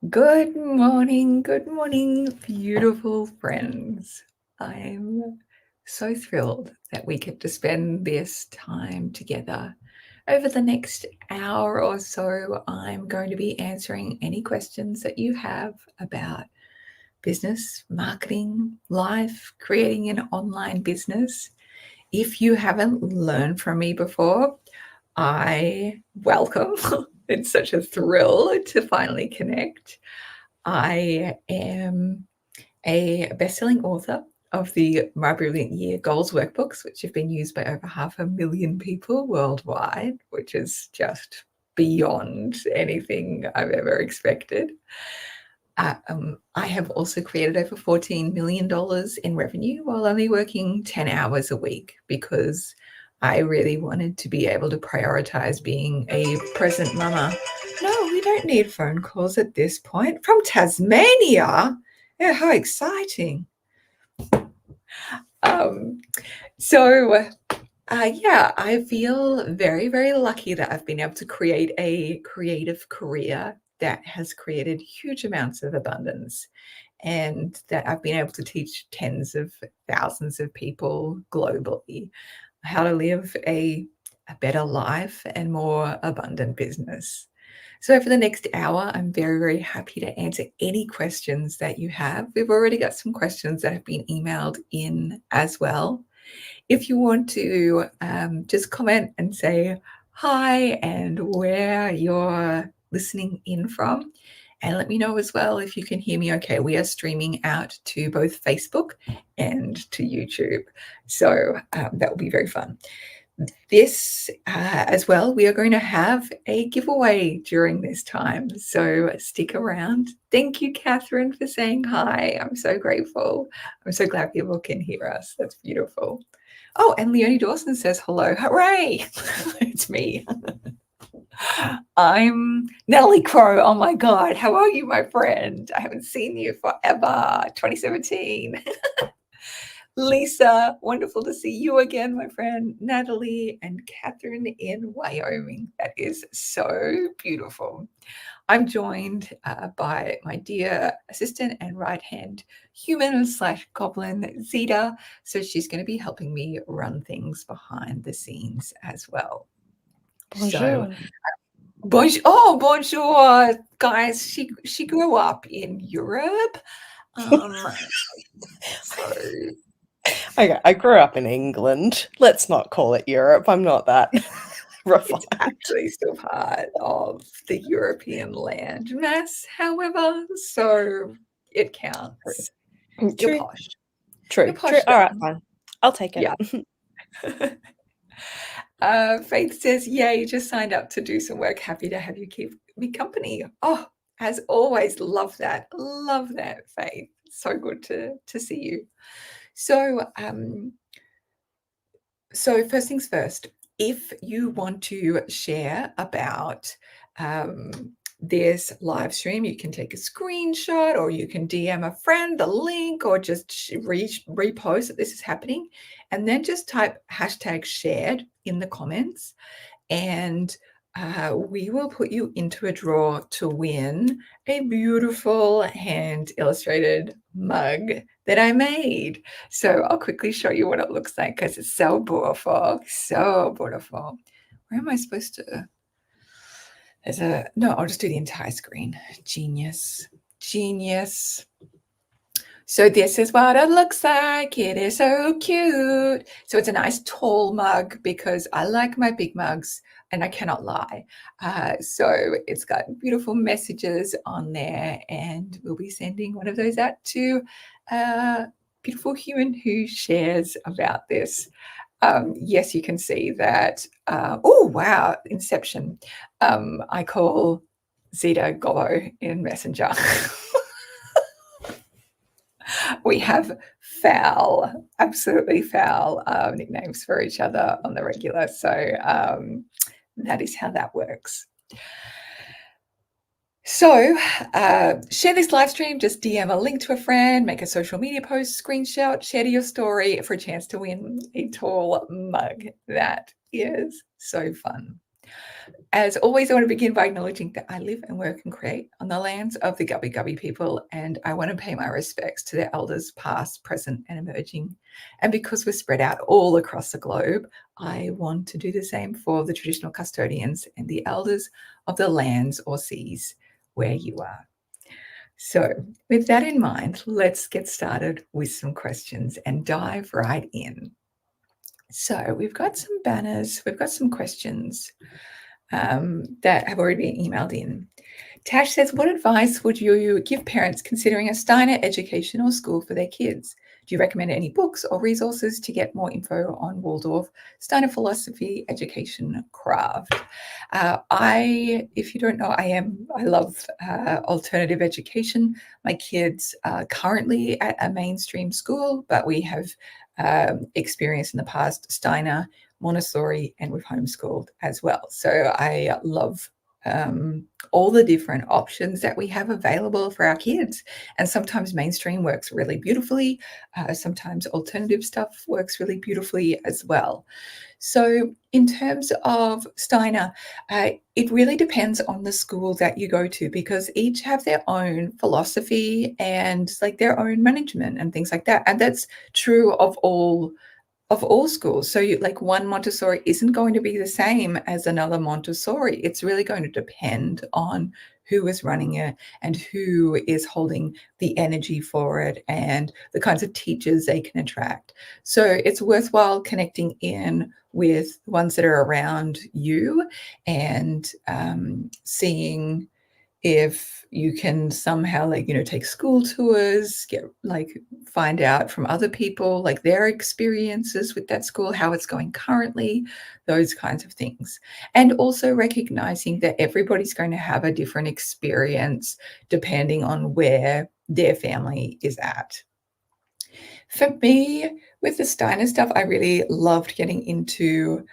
good morning, beautiful friends. I'm so thrilled that we get to spend this time together. Over the next hour or so, I'm going to be answering any questions that you have about business, marketing, life, creating an online business. If you haven't learned from me before, I welcome. It's such a thrill to finally connect. I am a best-selling author of the My Brilliant Year Goals workbooks, which have been used by over 500,000 people worldwide, which is just beyond anything I've ever expected. I have also created over $14 million in revenue while only working 10 hours a week because I really wanted to be able to prioritize being a present mama. No, we don't need phone calls at this point. From Tasmania? Yeah, how exciting. Um, so, yeah, I feel very, very lucky that I've been able to create a creative career that has created huge amounts of abundance and that I've been able to teach tens of thousands of people globally how to live a better life and more abundant business. So, for the next hour, I'm very, very happy to answer any questions that you have. We've already got some questions that have been emailed in as well. If you want to just comment and say hi and where you're listening in from, and let me know as well if you can hear me okay. We are streaming out to both Facebook and to YouTube. So that will be very fun. This as well, we are going to have a giveaway during this time. So stick around. Thank you, Catherine, for saying hi. I'm so grateful. I'm so glad people can hear us. That's beautiful. Oh, and Leonie Dawson says hello. Hooray! It's me. I'm Natalie Crow. Oh my God. How are you, my friend? I haven't seen you forever. 2017. Lisa, wonderful to see you again, my friend. Natalie and Catherine in Wyoming. That is so beautiful. I'm joined by my dear assistant and right-hand human / goblin, Zeta. So she's going to be helping me run things behind the scenes as well. So, bonjour, guys. She grew up in Europe. So I grew up in England. Let's not call it Europe. I'm not that refined. it's actually still part of the European landmass, however, so it counts. You're True. posh. True. You're True. posh, All right, darling. fine. I'll take it. Yeah. Faith says, yay, just signed up to do some work. Happy to have you keep me company. Oh, as always, love that. Love that, Faith. So good to see you. So, so first things first, if you want to share about this live stream, you can take a screenshot or you can DM a friend the link or just repost that this is happening and then just type hashtag shared in the comments and we will put you into a draw to win a beautiful hand illustrated mug that I made. So I'll quickly show you what it looks like because it's so beautiful, so beautiful. Where am I supposed to? No, I'll just do the entire screen. Genius, genius. So this is what it looks like. It is so cute. So it's a nice tall mug because I like my big mugs and I cannot lie. So it's got beautiful messages on there and we'll be sending one of those out to a beautiful human who shares about this. Yes, you can see that. Oh, wow, Inception. I call Zeta Gobbo in Messenger. We have foul, absolutely foul nicknames for each other on the regular. So that is how that works. So share this live stream, just DM a link to a friend, make a social media post, screenshot, share to your story for a chance to win a tall mug. That is so fun. As always, I want to begin by acknowledging that I live and work and create on the lands of the Gubbi Gubbi people, and I want to pay my respects to their elders, past, present, and emerging. And because we're spread out all across the globe, I want to do the same for the traditional custodians and the elders of the lands or seas where you are. So, with that in mind, let's get started with some questions and dive right in. So, we've got some banners, we've got some questions that have already been emailed in. Tash says, what advice would you give parents considering a Steiner educational school for their kids? Do you recommend any books or resources to get more info on Waldorf, Steiner philosophy, education, craft? If you don't know, I love alternative education. My kids are currently at a mainstream school, but we have experienced in the past Steiner, Montessori, and we've homeschooled as well. So I love all the different options that we have available for our kids. And sometimes mainstream works really beautifully. Sometimes alternative stuff works really beautifully as well. So in terms of Steiner, it really depends on the school that you go to, because each have their own philosophy and like their own management and things like that. And that's true of all schools. So like one Montessori isn't going to be the same as another Montessori. It's really going to depend on who is running it and who is holding the energy for it and the kinds of teachers they can attract. So it's worthwhile connecting in with the ones that are around you and seeing if you can somehow take school tours, find out from other people like their experiences with that school, how it's going currently, those kinds of things. And also recognizing that everybody's going to have a different experience depending on where their family is at. For me, with the Steiner stuff, I really loved getting into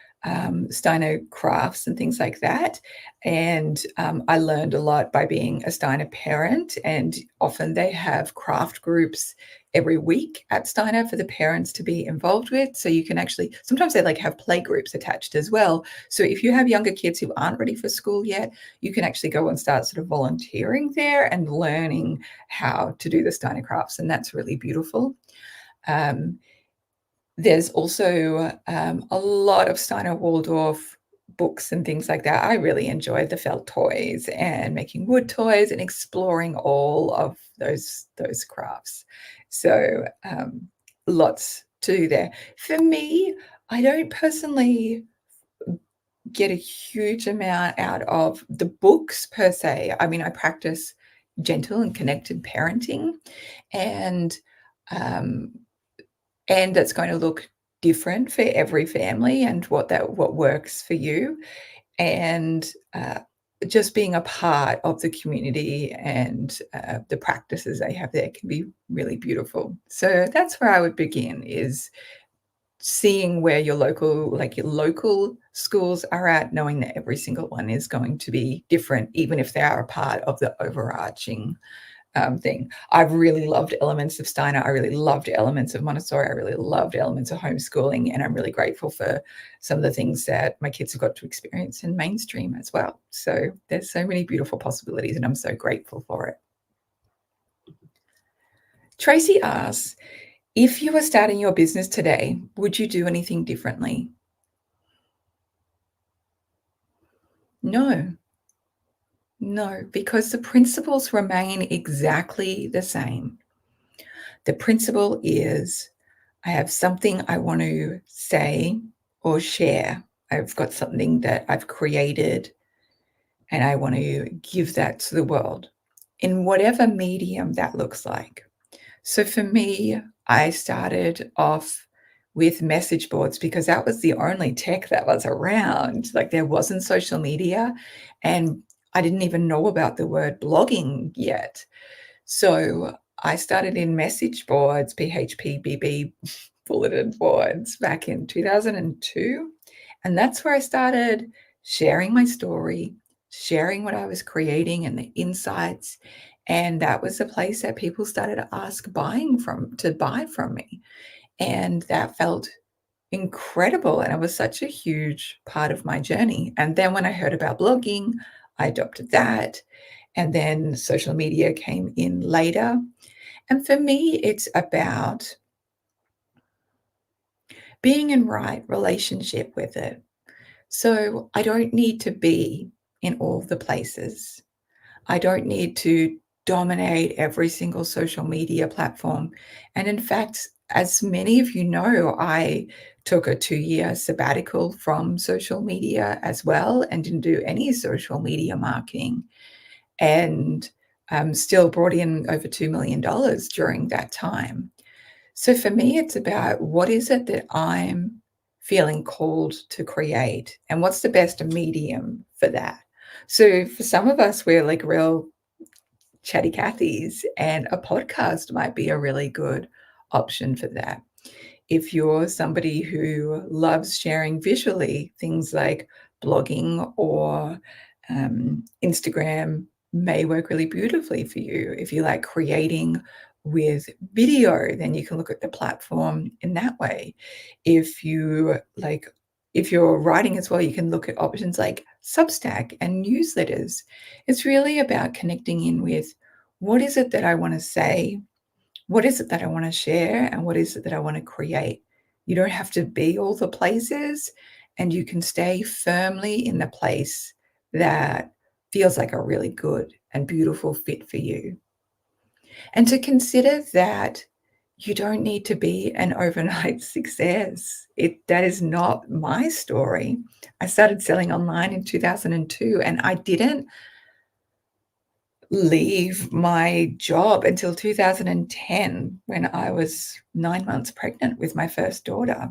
Steiner crafts and things like that. And I learned a lot by being a Steiner parent. And often they have craft groups every week at Steiner for the parents to be involved with. So you can actually, sometimes they have play groups attached as well. So if you have younger kids who aren't ready for school yet, you can actually go and start sort of volunteering there and learning how to do the Steiner crafts. And that's really beautiful. There's also a lot of Steiner Waldorf books and things like that. I really enjoyed the felt toys and making wood toys and exploring all of those crafts. So lots to do there. For me, I don't personally get a huge amount out of the books per se. I mean, I practice gentle and connected parenting, and that's going to look different for every family and what works for you. And just being a part of the community and the practices they have there can be really beautiful. So that's where I would begin, is seeing where your local schools are at, knowing that every single one is going to be different, even if they are a part of the overarching thing. I've really loved elements of Steiner. I really loved elements of Montessori. I really loved elements of homeschooling. And I'm really grateful for some of the things that my kids have got to experience in mainstream as well. So there's so many beautiful possibilities, and I'm so grateful for it. Tracy asks, if you were starting your business today, would you do anything differently? No, because the principles remain exactly the same. The principle is, I have something I want to say or share. I've got something that I've created and I want to give that to the world in whatever medium that looks like. So for me, I started off with message boards because that was the only tech that was around. Like, there wasn't social media, and I didn't even know about the word blogging yet. So I started in message boards, PHP, bulletin boards back in 2002. And that's where I started sharing my story, sharing what I was creating and the insights. And that was the place that people started to ask to buy from me. And that felt incredible. And it was such a huge part of my journey. And then when I heard about blogging, I adopted that. And then social media came in later. And for me, it's about being in right relationship with it. So I don't need to be in all the places. I don't need to dominate every single social media platform. And in fact, as many of you know, I took a 2-year sabbatical from social media as well and didn't do any social media marketing, and still brought in over $2 million during that time. So for me, it's about what is it that I'm feeling called to create and what's the best medium for that. So for some of us, we're like real chatty Cathy's, and a podcast might be a really good option for that. If you're somebody who loves sharing visually, things like blogging or Instagram may work really beautifully for you. If you like creating with video, then you can look at the platform in that way. If you like, if you're writing as well, you can look at options like Substack and newsletters. It's really about connecting in with what is it that I want to say, what is it that I want to share, and what is it that I want to create. You don't have to be all the places, and you can stay firmly in the place that feels like a really good and beautiful fit for you. And to consider that you don't need to be an overnight success. That is not my story. I started selling online in 2002, and I didn't leave my job until 2010 when I was 9 months pregnant with my first daughter.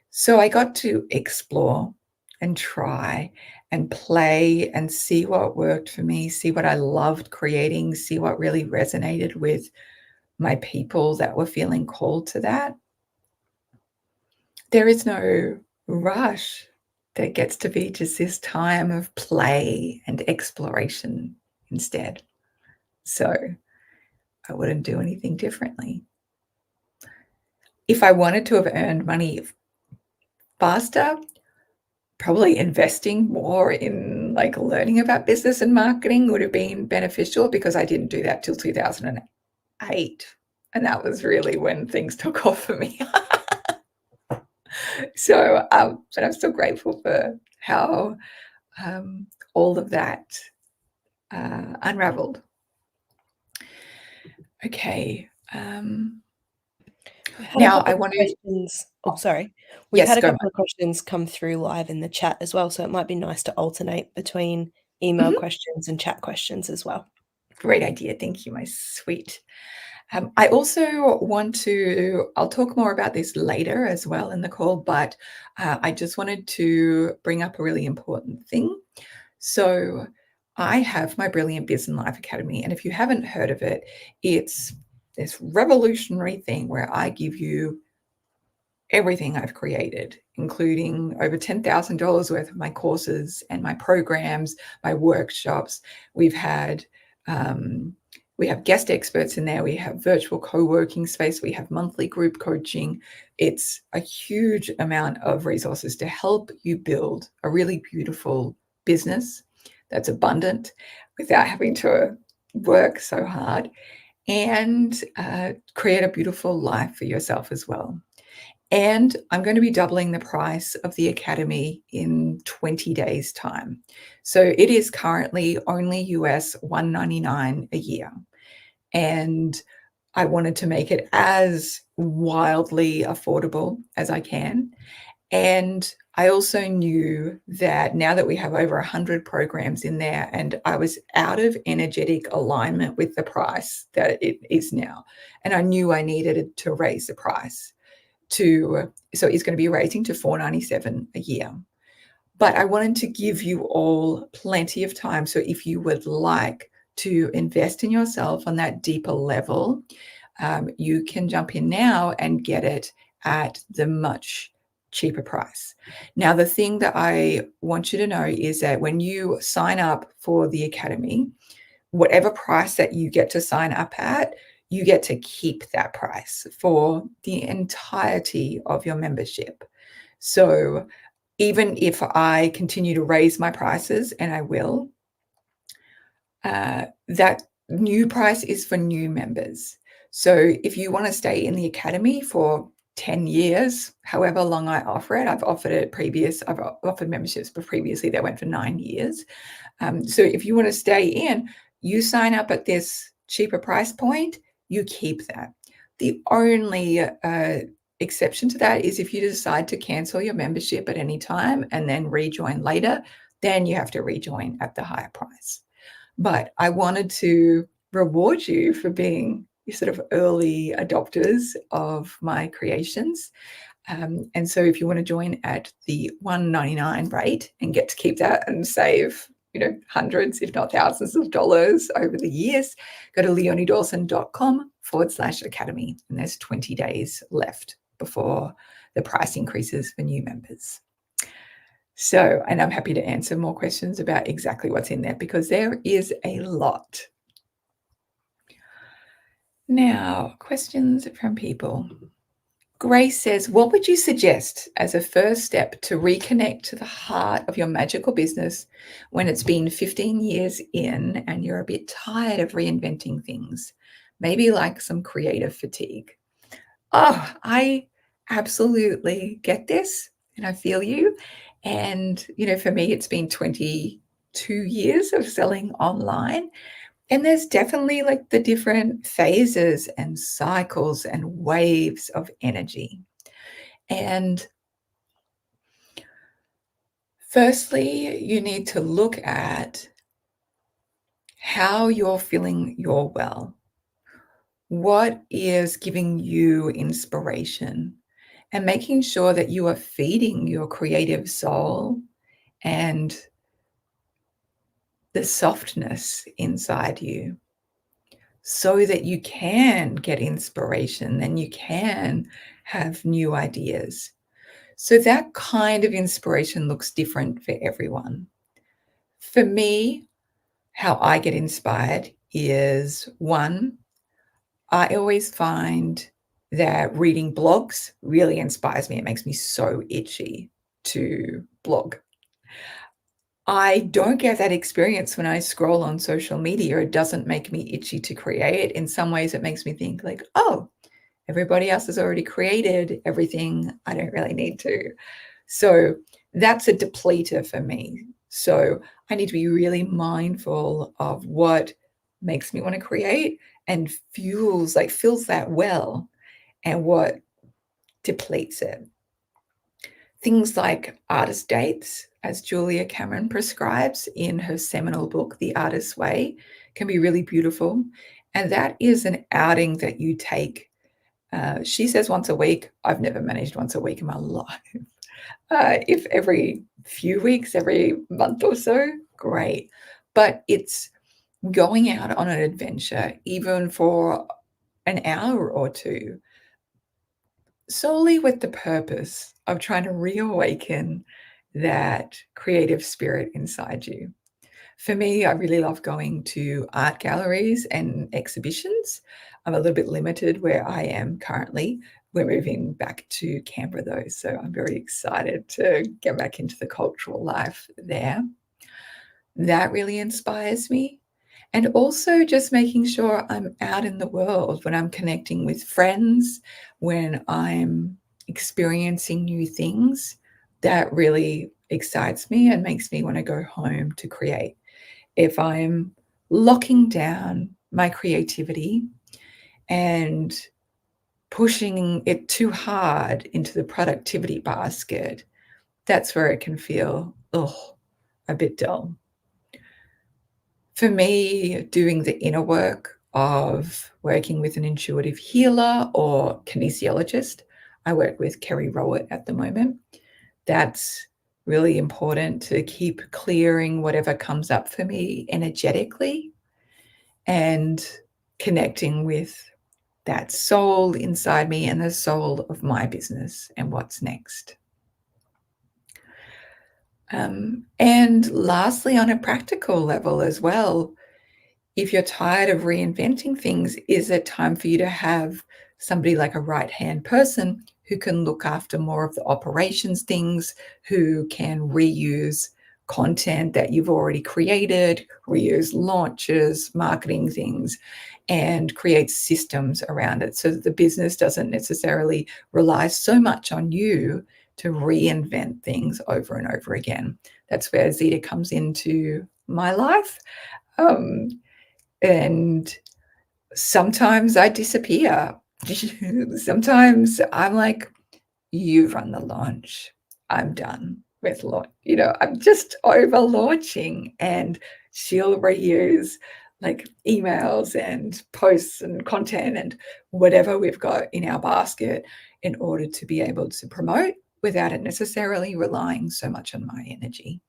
So I got to explore and try and play and see what worked for me, see what I loved creating, see what really resonated with my people that were feeling called to that. There is no rush. There gets to be just this time of play and exploration instead. So I wouldn't do anything differently. If I wanted to have earned money faster, probably investing more in like learning about business and marketing would have been beneficial, because I didn't do that till 2008. And that was really when things took off for me. So, but I'm still grateful for how all of that unraveled. Okay. We've had a Now I couple of want to, questions. Oh, sorry. We've yes, had a go. couple of questions come through live in the chat as well, so it might be nice to alternate between email Mhm. questions and chat questions as well. Great idea. Thank you, my sweet. I also want to, I'll talk more about this later as well in the call, but I just wanted to bring up a really important thing. So I have my Brilliant Biz and Life Academy. And if you haven't heard of it, it's this revolutionary thing where I give you everything I've created, including over $10,000 worth of my courses and my programs, my workshops. We've had we have guest experts in there. We have virtual co-working space. We have monthly group coaching. It's a huge amount of resources to help you build a really beautiful business that's abundant without having to work so hard, and create a beautiful life for yourself as well. And I'm going to be doubling the price of the Academy in 20 days' time. So it is currently only US $199 a year. And I wanted to make it as wildly affordable as I can. And I also knew that now that we have over 100 programs in there, and I was out of energetic alignment with the price that it is now. And I knew I needed to raise the price so it's going to be raising to $497 a year. But I wanted to give you all plenty of time. So if you would like to invest in yourself on that deeper level, you can jump in now and get it at the much cheaper price. Now, the thing that I want you to know is that when you sign up for the Academy, whatever price that you get to sign up at, you get to keep that price for the entirety of your membership. So even if I continue to raise my prices, and I will, that new price is for new members. So if you want to stay in the academy for 10 years, however long I offer it, I've offered memberships, but previously they went for 9 years. So if you want to stay in, you sign up at this cheaper price point, you keep that. The only exception to that is if you decide to cancel your membership at any time and then rejoin later, then you have to rejoin at the higher price. But I wanted to reward you for being sort of early adopters of my creations. And so if you want to join at the $199 rate and get to keep that and save, hundreds, if not thousands of dollars over the years, go to leoniedawson.com/academy. And there's 20 days left before the price increases for new members. So, and I'm happy to answer more questions about exactly what's in there because there is a lot. Now, questions from people. Grace says, what would you suggest as a first step to reconnect to the heart of your magical business when it's been 15 years in and you're a bit tired of reinventing things? Maybe like some creative fatigue. Oh, I absolutely get this and I feel you. And, for me, it's been 22 years of selling online. And there's definitely like the different phases and cycles and waves of energy. And firstly, you need to look at how you're feeling your well. What is giving you inspiration? And making sure that you are feeding your creative soul and the softness inside you so that you can get inspiration and you can have new ideas. So that kind of inspiration looks different for everyone. For me, how I get inspired is one, I always find that reading blogs really inspires me. It makes me so itchy to blog. I don't get that experience when I scroll on social media. It doesn't make me itchy to create. In some ways, it makes me think like, oh, everybody else has already created everything. I don't really need to. So that's a depleter for me. So I need to be really mindful of what makes me want to create and fills that well and what depletes it. Things like artist dates, as Julia Cameron prescribes in her seminal book, The Artist's Way, can be really beautiful. And that is an outing that you take. She says once a week. I've never managed once a week in my life. If every few weeks, every month or so, great. But it's going out on an adventure, even for an hour or two, solely with the purpose of trying to reawaken that creative spirit inside you. For me, I really love going to art galleries and exhibitions. I'm a little bit limited where I am currently. We're moving back to Canberra though, so I'm very excited to get back into the cultural life there. That really inspires me. And also just making sure I'm out in the world when I'm connecting with friends, when I'm experiencing new things. That really excites me and makes me want to go home to create. If I'm locking down my creativity and pushing it too hard into the productivity basket, that's where it can feel, a bit dull. For me, doing the inner work of working with an intuitive healer or kinesiologist, I work with Kerry Rowett at the moment. That's really important to keep clearing whatever comes up for me energetically and connecting with that soul inside me and the soul of my business and what's next. And lastly, on a practical level as well, if you're tired of reinventing things, is it time for you to have somebody like a right-hand person who can look after more of the operations things, who can reuse content that you've already created, reuse launches, marketing things, and create systems around it so that the business doesn't necessarily rely so much on you to reinvent things over and over again. That's where Zeta comes into my life. And sometimes I disappear. Sometimes I'm like, you run the launch. I'm done with launch. I'm just over launching, and she'll reuse like emails and posts and content and whatever we've got in our basket in order to be able to promote without it necessarily relying so much on my energy.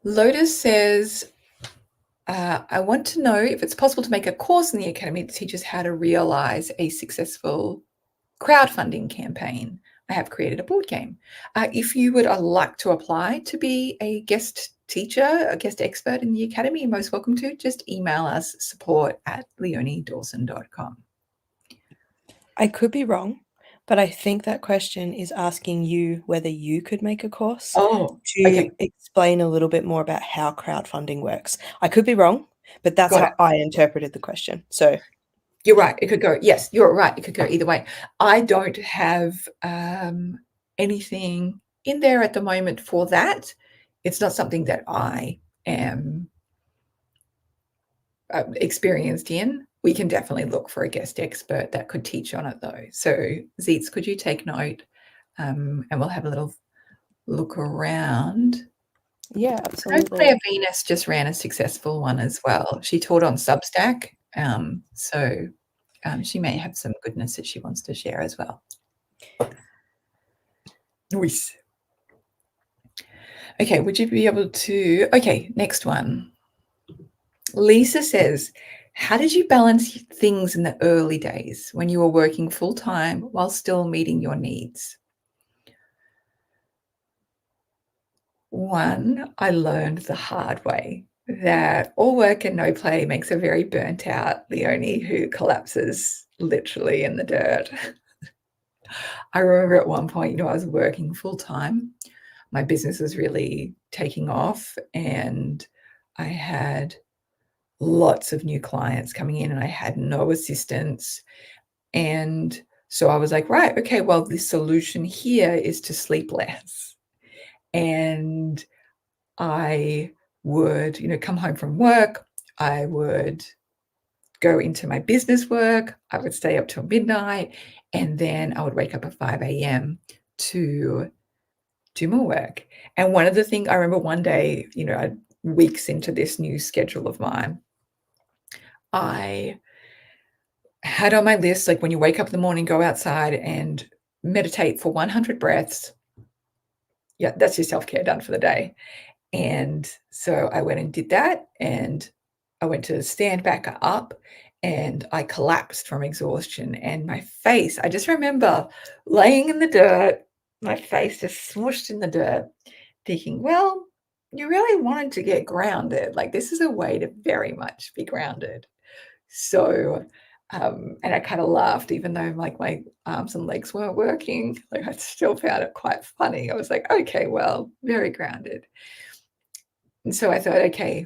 Lotus says, I want to know if it's possible to make a course in the Academy that teaches how to realize a successful crowdfunding campaign. I have created a board game. If you would like to apply to be a guest teacher, a guest expert in the Academy, you're most welcome to. Just email us support@leoniedawson.com. I could be wrong, but I think that question is asking you whether you could make a course Oh, to okay. explain a little bit more about how crowdfunding works. I could be wrong, but that's Got how it. I interpreted the question. So You're right. It could go. Yes, you're right. It could go either way. I don't have anything in there at the moment for that. It's not something that I am experienced in. We can definitely look for a guest expert that could teach on it, though. So, Zeets, could you take note? And we'll have a little look around. yeah, I know absolutely. Claire Venus just ran a successful one as well. She taught on Substack. So she may have some goodness that she wants to share as well. Nice. Okay, would you be able to? Okay, next one. Lisa says, how did you balance things in the early days when you were working full time while still meeting your needs? One, I learned the hard way that all work and no play makes a very burnt out Leonie who collapses literally in the dirt. I remember at one point, I was working full time. My business was really taking off, and I had lots of new clients coming in, and I had no assistants. And so I was like, right, okay, well, the solution here is to sleep less. And I would, come home from work. I would go into my business work. I would stay up till midnight, and then I would wake up at 5 a.m. to do more work. And one of the things I remember one day, weeks into this new schedule of mine, I had on my list, like when you wake up in the morning, go outside and meditate for 100 breaths. Yeah, that's your self-care done for the day. And so I went and did that, and I went to stand back up, and I collapsed from exhaustion, and my face, I just remember laying in the dirt, my face just smooshed in the dirt, thinking, well, you really wanted to get grounded. Like, this is a way to very much be grounded. So, and I kind of laughed, even though like my arms and legs weren't working. Like, I still found it quite funny. I was like, okay, well, very grounded. And so I thought, okay,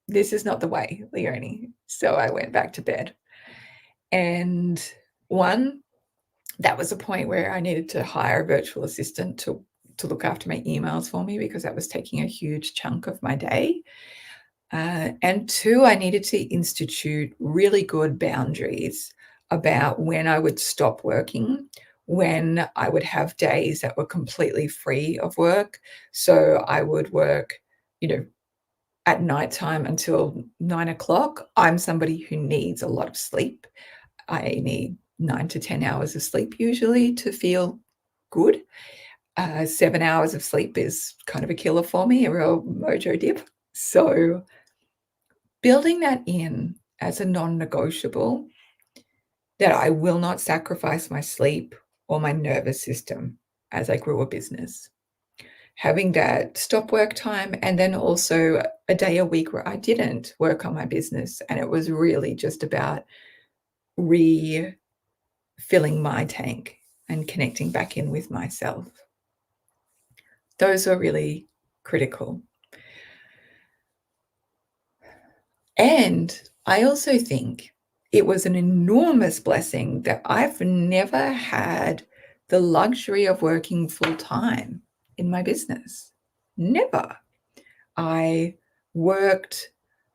this is not the way, Leonie. So I went back to bed. And that was a point where I needed to hire a virtual assistant to look after my emails for me, because that was taking a huge chunk of my day. And two, I needed to institute really good boundaries about when I would stop working, when I would have days that were completely free of work. So I would work, at nighttime until 9 o'clock. I'm somebody who needs a lot of sleep. I need 9 to 10 hours of sleep usually to feel good. 7 hours of sleep is kind of a killer for me, a real mojo dip. So building that in as a non-negotiable, that I will not sacrifice my sleep or my nervous system as I grew a business. Having that stop work time, and then also a day a week where I didn't work on my business. And it was really just about filling my tank and connecting back in with myself. Those are really critical. And I also think it was an enormous blessing that I've never had the luxury of working full time in my business. Never. I worked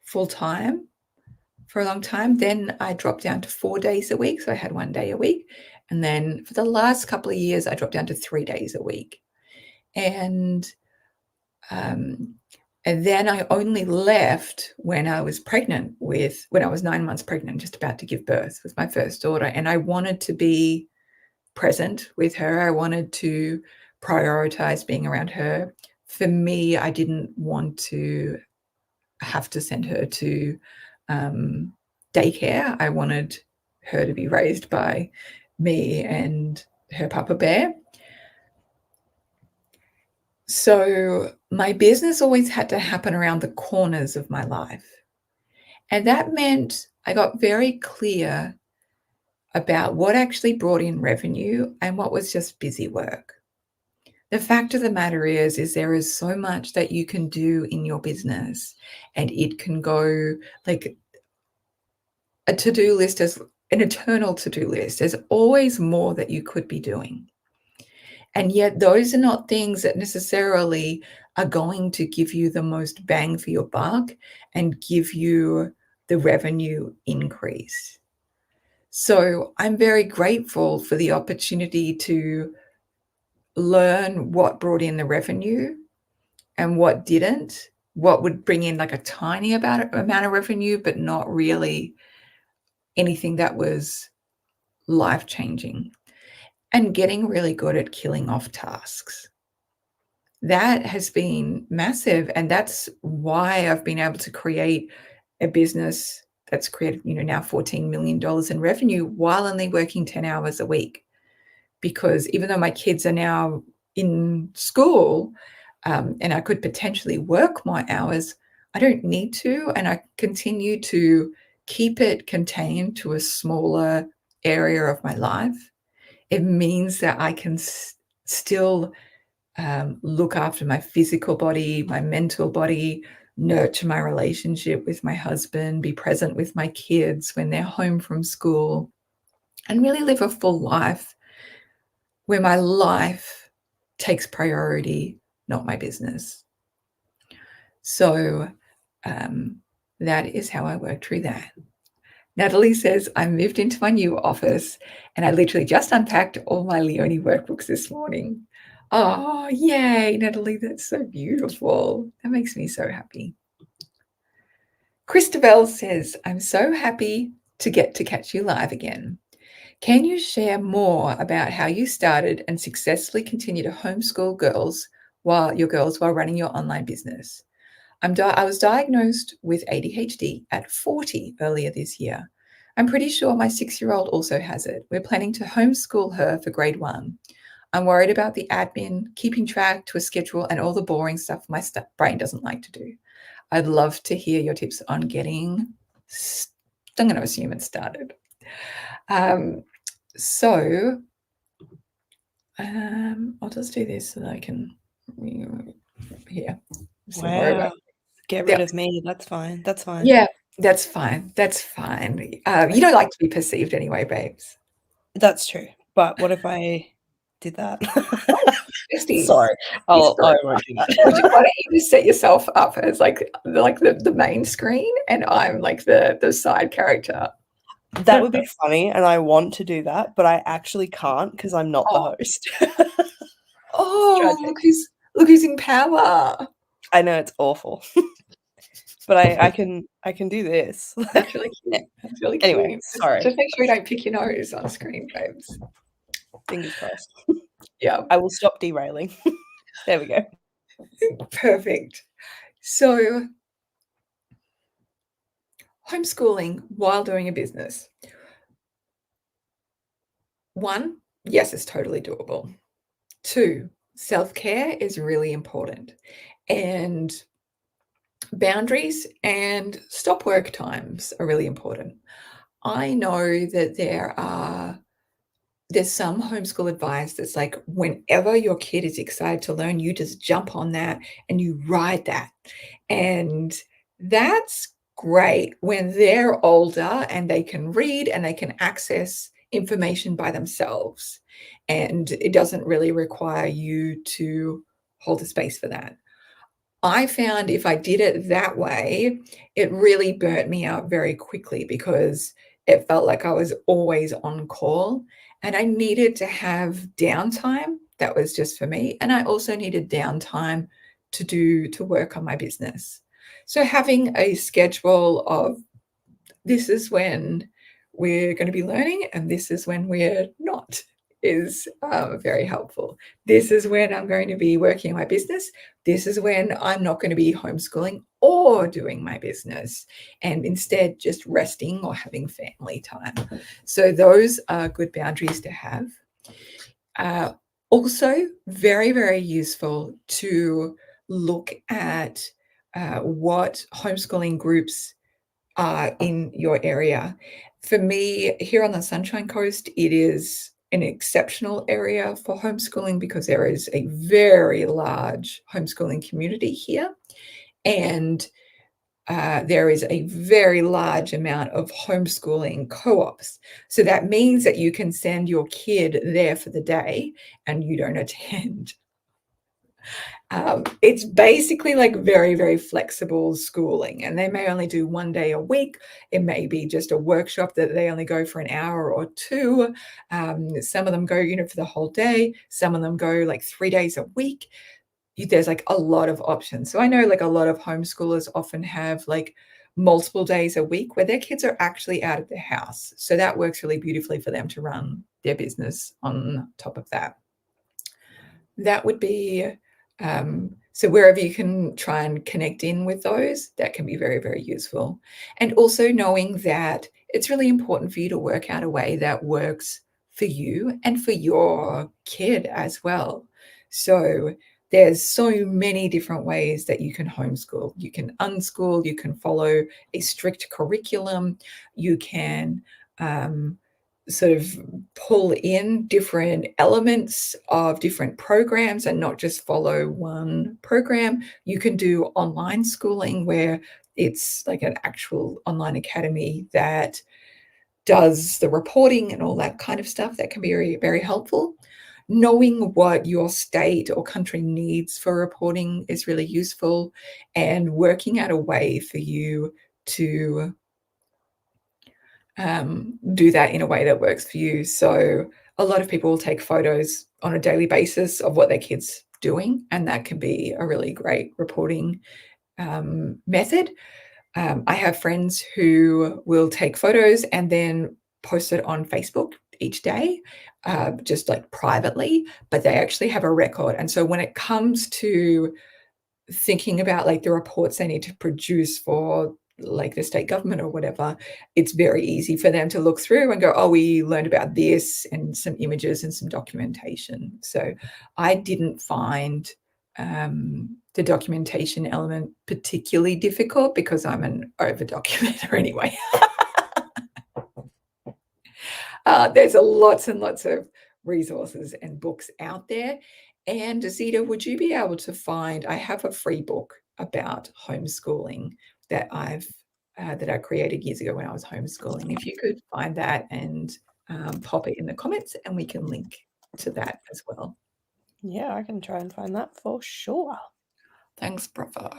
full time for a long time. Then I dropped down to 4 days a week. So I had 1 day a week. And then for the last couple of years, I dropped down to 3 days a week. And then I only left when I was when I was 9 months pregnant, just about to give birth with my first daughter. And I wanted to be present with her. I wanted to prioritize being around her. For me, I didn't want to have to send her to daycare. I wanted her to be raised by me and her Papa Bear. So my business always had to happen around the corners of my life. And that meant I got very clear about what actually brought in revenue and what was just busy work. The fact of the matter is there is so much that you can do in your business, and it can go like a to-do list as an eternal to-do list. There's always more that you could be doing. And yet those are not things that necessarily are going to give you the most bang for your buck and give you the revenue increase. So I'm very grateful for the opportunity to learn what brought in the revenue and what didn't, what would bring in like a tiny amount of revenue, but not really anything that was life-changing, and getting really good at killing off tasks. That has been massive, and that's why I've been able to create a business that's created, now $14 million in revenue while only working 10 hours a week. Because even though my kids are now in school, and I could potentially work more hours, I don't need to, and I continue to keep it contained to a smaller area of my life. It means that I can still look after my physical body, my mental body, nurture my relationship with my husband, be present with my kids when they're home from school, and really live a full life where my life takes priority, not my business. So that is how I worked through that. Natalie says, I moved into my new office and I literally just unpacked all my Leonie workbooks this morning. Oh, yay, Natalie, that's so beautiful. That makes me so happy. Christabel says, I'm so happy to get to catch you live again. Can you share more about how you started and successfully continue to homeschool your girls while running your online business? I was diagnosed with ADHD at 40 earlier this year. I'm pretty sure my 6-year-old also has it. We're planning to homeschool her for grade 1. I'm worried about the admin, keeping track to a schedule, and all the boring stuff my brain doesn't like to do. I'd love to hear your tips on getting, I'm going to assume it started. So I'll just do this so that I can, here. Wow. Get rid of me. That's fine. That's fine. Yeah, that's fine. That's fine. You don't like to be perceived anyway, babes. That's true. But what if I did that? Bestie, Sorry. I won't do that. Why don't you just set yourself up as like the main screen, and I'm like the side character? That would be funny, and I want to do that, but I actually can't because I'm not the host. Oh, look who's in power. I know, it's awful. But I can do this. That's really cute. That's really cute. Anyway, sorry. Just make sure you don't pick your nose on screen, babes. Fingers crossed. Yeah. I will stop derailing. There we go. Perfect. So, homeschooling while doing a business. 1, yes, it's totally doable. 2, self-care is really important. And boundaries and stop work times are really important. I know that there are there's some homeschool advice that's like, whenever your kid is excited to learn, you just jump on that and you ride that. And that's great when they're older and they can read and they can access information by themselves. And it doesn't really require you to hold a space for that. I found if I did it that way, it really burnt me out very quickly because it felt like I was always on call and I needed to have downtime that was just for me. And I also needed downtime to work on my business. So having a schedule of this is when we're going to be learning and this is when we're not is very helpful. This is when I'm going to be working my business. This is when I'm not going to be homeschooling or doing my business and instead just resting or having family time. So those are good boundaries to have. Also, very, very useful to look at what homeschooling groups in your area. For me, here on the Sunshine Coast, it is an exceptional area for homeschooling because there is a very large homeschooling community here. And there is a very large amount of homeschooling co-ops. So that means that you can send your kid there for the day and you don't attend. It's basically like very, very flexible schooling, and they may only do one day a week. It may be just a workshop that they only go for an hour or two. Some of them go, for the whole day. Some of them go like 3 days a week. There's like a lot of options. So I know like a lot of homeschoolers often have like multiple days a week where their kids are actually out of the house. So that works really beautifully for them to run their business on top of that. That would be so wherever you can try and connect in with those, that can be very, very useful. And also knowing that it's really important for you to work out a way that works for you and for your kid as well. So there's so many different ways that you can homeschool. You can unschool, you can follow a strict curriculum, you can sort of pull in different elements of different programs and not just follow one program. You can do online schooling where it's like an actual online academy that does the reporting and all that kind of stuff. That can be very, very helpful. Knowing what your state or country needs for reporting is really useful, and working out a way for you to do that in a way that works for you. So a lot of people will take photos on a daily basis of what their kids doing, and that can be a really great reporting method. I have friends who will take photos and then post it on Facebook each day, just like privately, but they actually have a record. And so when it comes to thinking about like the reports they need to produce for like the state government or whatever, it's very easy for them to look through and go, oh, we learned about this, and some images and some documentation. So I didn't find the documentation element particularly difficult because I'm an over documenter anyway. There's lots and lots of resources and books out there. And Zita, would you be able to find, I have a free book about homeschooling that I created years ago when I was homeschooling. If you could find that and pop it in the comments, and we can link to that as well. Yeah, I can try and find that for sure. Thanks, brother.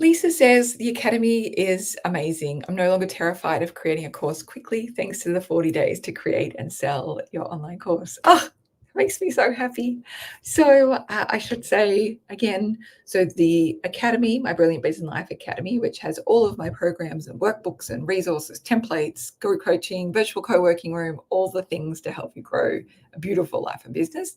Lisa says, the Academy is amazing. I'm no longer terrified of creating a course quickly thanks to the 40 days to create and sell your online course. Oh, it makes me so happy. So I should say again, so the Academy, my Brilliant Business Life Academy, which has all of my programs and workbooks and resources, templates, group coaching, virtual co-working room, all the things to help you grow a beautiful life and business.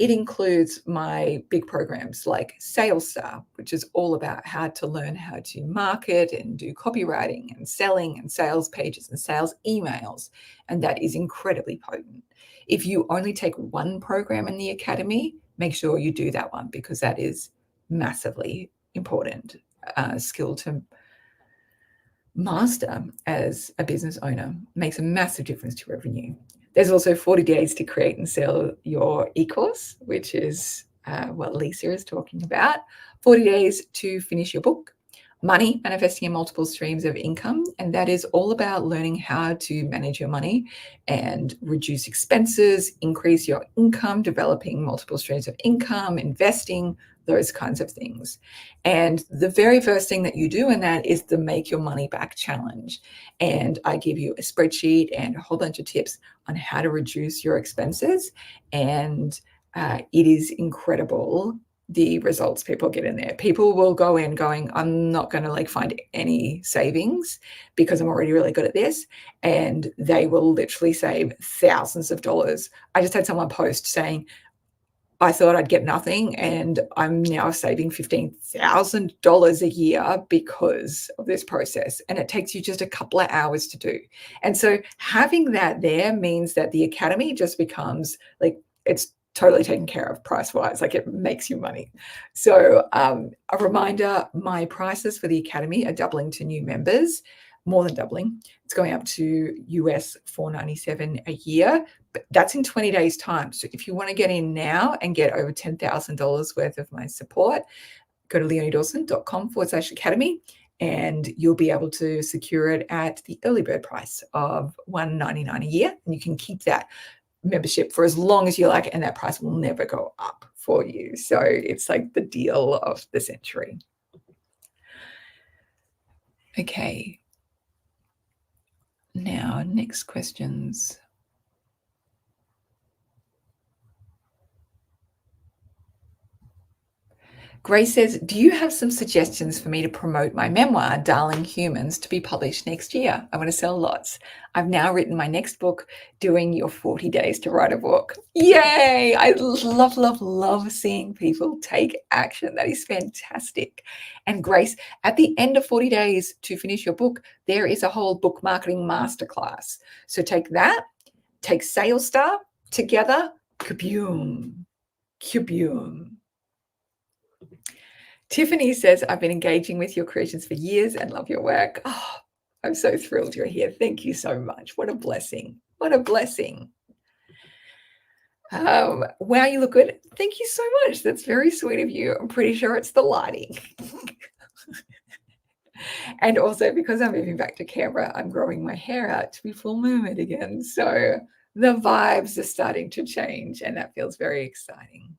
It includes my big programs like Sales Star, which is all about how to learn how to market and do copywriting and selling and sales pages and sales emails. And that is incredibly potent. If you only take one program in the Academy, make sure you do that one because that is massively important skill to master as a business owner makes a massive difference to revenue. There's also 40 days to create and sell your e-course, which is what Lisa is talking about. 40 days to finish your book. Money, manifesting in multiple streams of income. And that is all about learning how to manage your money and reduce expenses, increase your income, developing multiple streams of income, investing, those kinds of things. And the very first thing that you do in that is the Make Your Money Back Challenge. And I give you a spreadsheet and a whole bunch of tips on how to reduce your expenses. And it is incredible the results people get in there. People will go in going, I'm not going to find any savings because I'm already really good at this. And they will literally save thousands of dollars. I just had someone post saying, I thought I'd get nothing, and I'm now saving $15,000 a year because of this process. And it takes you just a couple of hours to do. And so having that there means that the academy just becomes it's totally taken care of price-wise, it makes you money. So a reminder, my prices for the academy are doubling to new members, more than doubling. It's going up to US $497 a year, but that's in 20 days time. So if you want to get in now and get over $10,000 worth of my support, go to leoniedawson.com/academy and you'll be able to secure it at the early bird price of $199 a year. And you can keep that membership for as long as you like, and that price will never go up for you. So it's like the deal of the century. Okay. Now, next questions. Grace says, do you have some suggestions for me to promote my memoir, Darling Humans, to be published next year? I want to sell lots. I've now written my next book, Doing Your 40 Days to Write a Book. Yay! I love, love, love seeing people take action. That is fantastic. And Grace, at the end of 40 days to finish your book, there is a whole book marketing masterclass. So take that, take Sales Star together, kaboom, kaboom. Tiffany says, I've been engaging with your creations for years and love your work. Oh, I'm so thrilled you're here. Thank you so much. What a blessing. What a blessing. Wow, you look good. Thank you so much. That's very sweet of you. I'm pretty sure it's the lighting. And also because I'm moving back to Canberra, I'm growing my hair out to be full mermaid again. So the vibes are starting to change and that feels very exciting.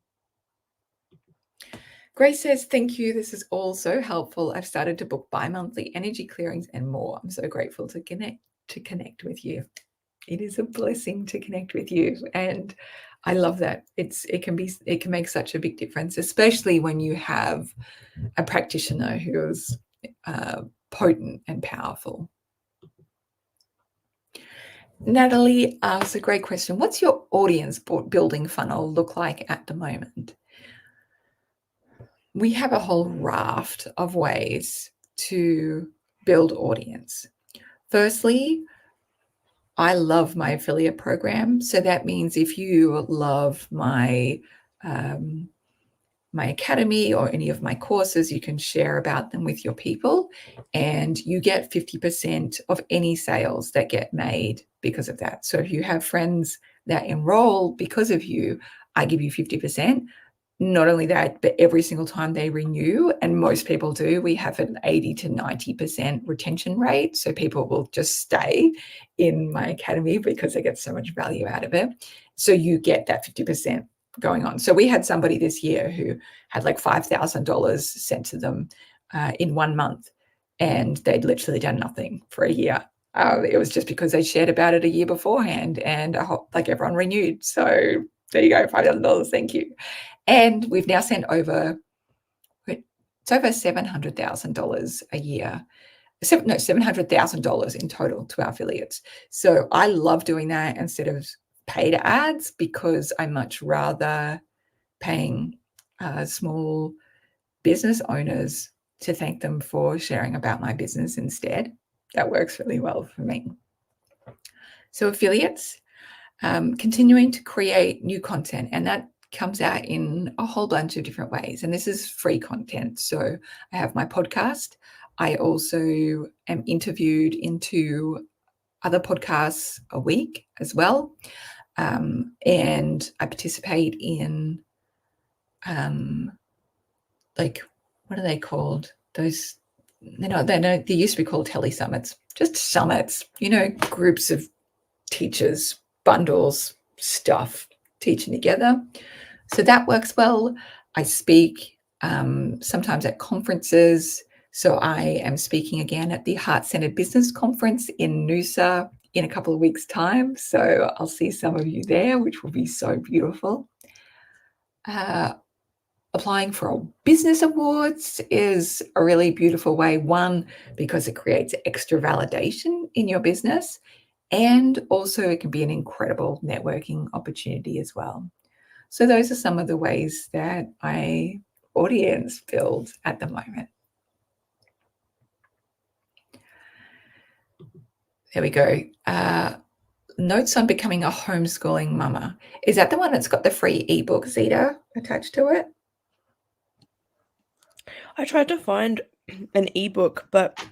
Grace says, thank you. This is all so helpful. I've started to book bi-monthly energy clearings and more. I'm so grateful to connect with you. It is a blessing to connect with you. And I love that. It can make such a big difference, especially when you have a practitioner who is potent and powerful. Natalie asks a great question. What's your audience building funnel look like at the moment? We have a whole raft of ways to build audience. Firstly, I love my affiliate program. So that means if you love my academy or any of my courses, you can share about them with your people and you get 50% of any sales that get made because of that. So if you have friends that enroll because of you, I give you 50%. Not only that, but every single time they renew, and most people do, we have an 80 to 90% retention rate. So people will just stay in my academy because they get so much value out of it. So you get that 50% going on. So we had somebody this year who had $5,000 sent to them in 1 month, and they'd literally done nothing for a year. It was just because they shared about it a year beforehand, and everyone renewed. So there you go, $5,000. Thank you. And we've now sent over, it's over $700,000 a year. $700,000 in total to our affiliates. So I love doing that instead of paid ads because I much rather paying small business owners to thank them for sharing about my business instead. That works really well for me. So affiliates, continuing to create new content, and that comes out in a whole bunch of different ways. And this is free content. So I have my podcast. I also am interviewed into other podcasts a week as well. And I participate in, like, what are they called? Those, they used to be called tele summits, just summits, groups of teachers, bundles, stuff, teaching together. So that works well. I speak sometimes at conferences. So I am speaking again at the Heart Centered Business Conference in Noosa in a couple of weeks' time. So I'll see some of you there, which will be so beautiful. Applying for business awards is a really beautiful way. One, because it creates extra validation in your business. And also it can be an incredible networking opportunity as well. So those are some of the ways that I audience build at the moment. There we go. Notes on becoming a homeschooling mama. Is that the one that's got the free ebook, Zeta, attached to it? I tried to find an ebook, but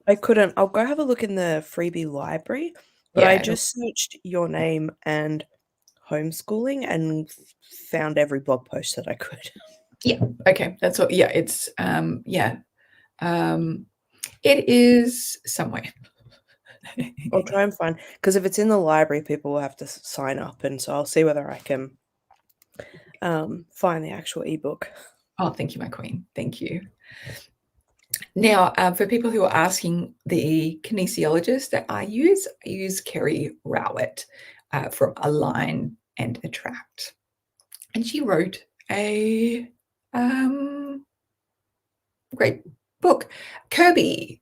I couldn't. I'll go have a look in the freebie library, but I Yeah. just searched your name and homeschooling and found every blog post that I could. Yeah. Okay. That's what. Yeah. It's it is somewhere. I'll try and find, because if it's in the library, people will have to sign up, and so I'll see whether I can find the actual ebook. Oh, thank you, my queen. Thank you. Now, for people who are asking, the kinesiologist that I use Kerry Rowett from Align and Attract. And she wrote a great book. Kirby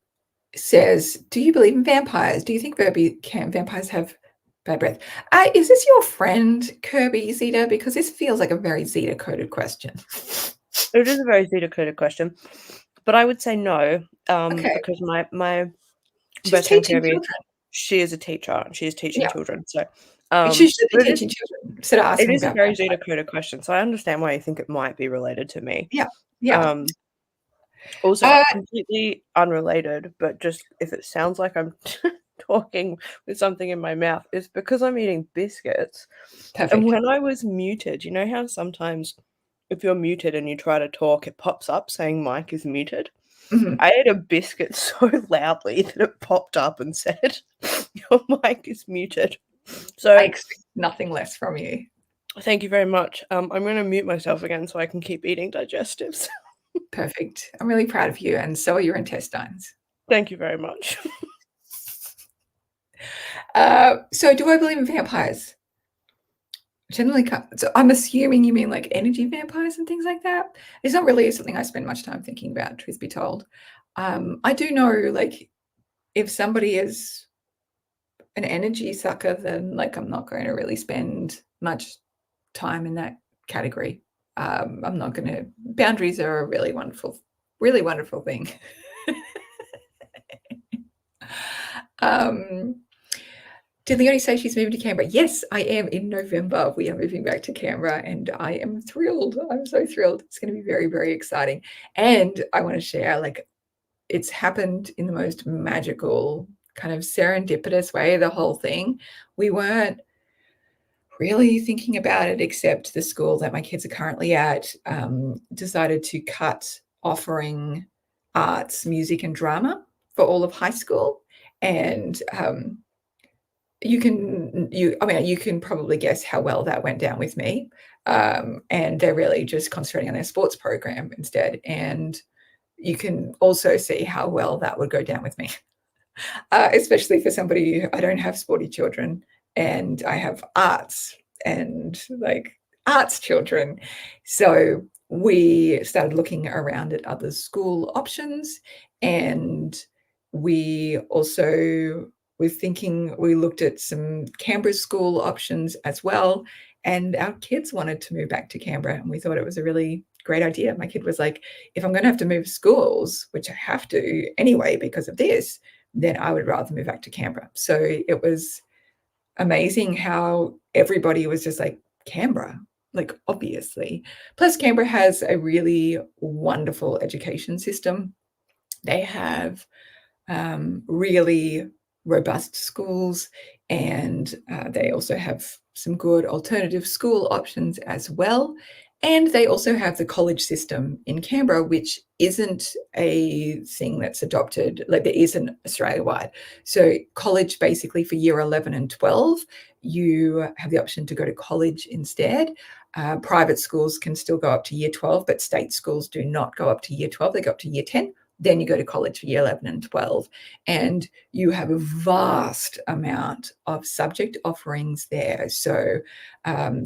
says, do you believe in vampires? Do you think vampires have bad breath? Is this your friend, Kirby Zeta? Because this feels like a very Zeta-coded question. It is a very Zeta-coded question, but I would say no, Okay. because my She's best friend teaching Kirby, children. she is a teacher, and she is teaching Yeah. children, so She should be but teaching children instead of it asking is a about very vampires. Zeta-coded question, so I understand why you think it might be related to me. Yeah. Also completely unrelated, but just if it sounds like I'm talking with something in my mouth, it's because I'm eating biscuits. And Perfect. when I was muted, you know how sometimes if you're muted and you try to talk, it pops up saying mic is muted? Mhm. I ate a biscuit so loudly that it popped up and said, "Your mic is muted." I So expect nothing less from you. thank you very much. I'm gonna mute myself again so I can keep eating digestives. Perfect. I'm really proud of you, and so are your intestines. Thank you very much. So do I believe in vampires? Generally, so I'm assuming you mean like energy vampires and things like that. It's not really something I spend much time thinking about, truth be told. I do know, like, if somebody is an energy sucker, then like I'm not going to really spend much time in that category. I'm not going to. Boundaries are a really wonderful thing. Did Leonie say she's moving to Canberra? Yes, I am. In November, we are moving back to Canberra, and I am thrilled. I'm so thrilled. It's going to be very, very exciting. And I want to share, like, it's happened in the most magical, kind of serendipitous way, the whole thing. We weren't really thinking about it, except the school that my kids are currently at decided to cut offering arts, music, and drama for all of high school. And you can probably guess how well that went down with me. And they're really just concentrating on their sports program instead. And you can also see how well that would go down with me, especially for somebody who, I don't have sporty children and I have arts and like arts children. So we started looking around at other school options, and we also we looked at some Canberra school options as well. And our kids wanted to move back to Canberra, and we thought it was a really great idea. My kid was like, if I'm going to have to move schools, which I have to anyway because of this, then I would rather move back to Canberra. So it was amazing how everybody was just like, Canberra, like, obviously. Plus, Canberra has a really wonderful education system. They have really robust schools, and they also have some good alternative school options as well. And they also have the college system in Canberra, which isn't a thing that's adopted, like there isn't Australia-wide. So college basically for year 11 and 12, you have the option to go to college instead. Private schools can still go up to year 12, but state schools do not go up to year 12. They go up to year 10. Then you go to college for year 11 and 12. And you have a vast amount of subject offerings there. So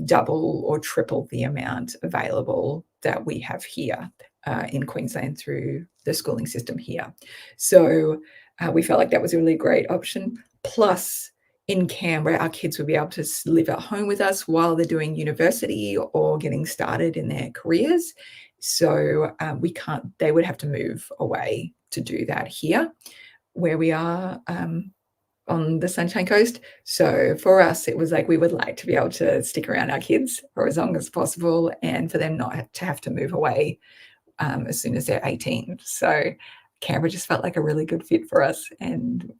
double or triple the amount available that we have here in Queensland through the schooling system here. So we felt like that was a really great option. Plus, in Canberra, our kids would be able to live at home with us while they're doing university or getting started in their careers. So they would have to move away to do that here where we are on the Sunshine Coast. So for us, it was like we would like to be able to stick around our kids for as long as possible and for them not to have to move away as soon as they're 18. So Canberra just felt like a really good fit for us, and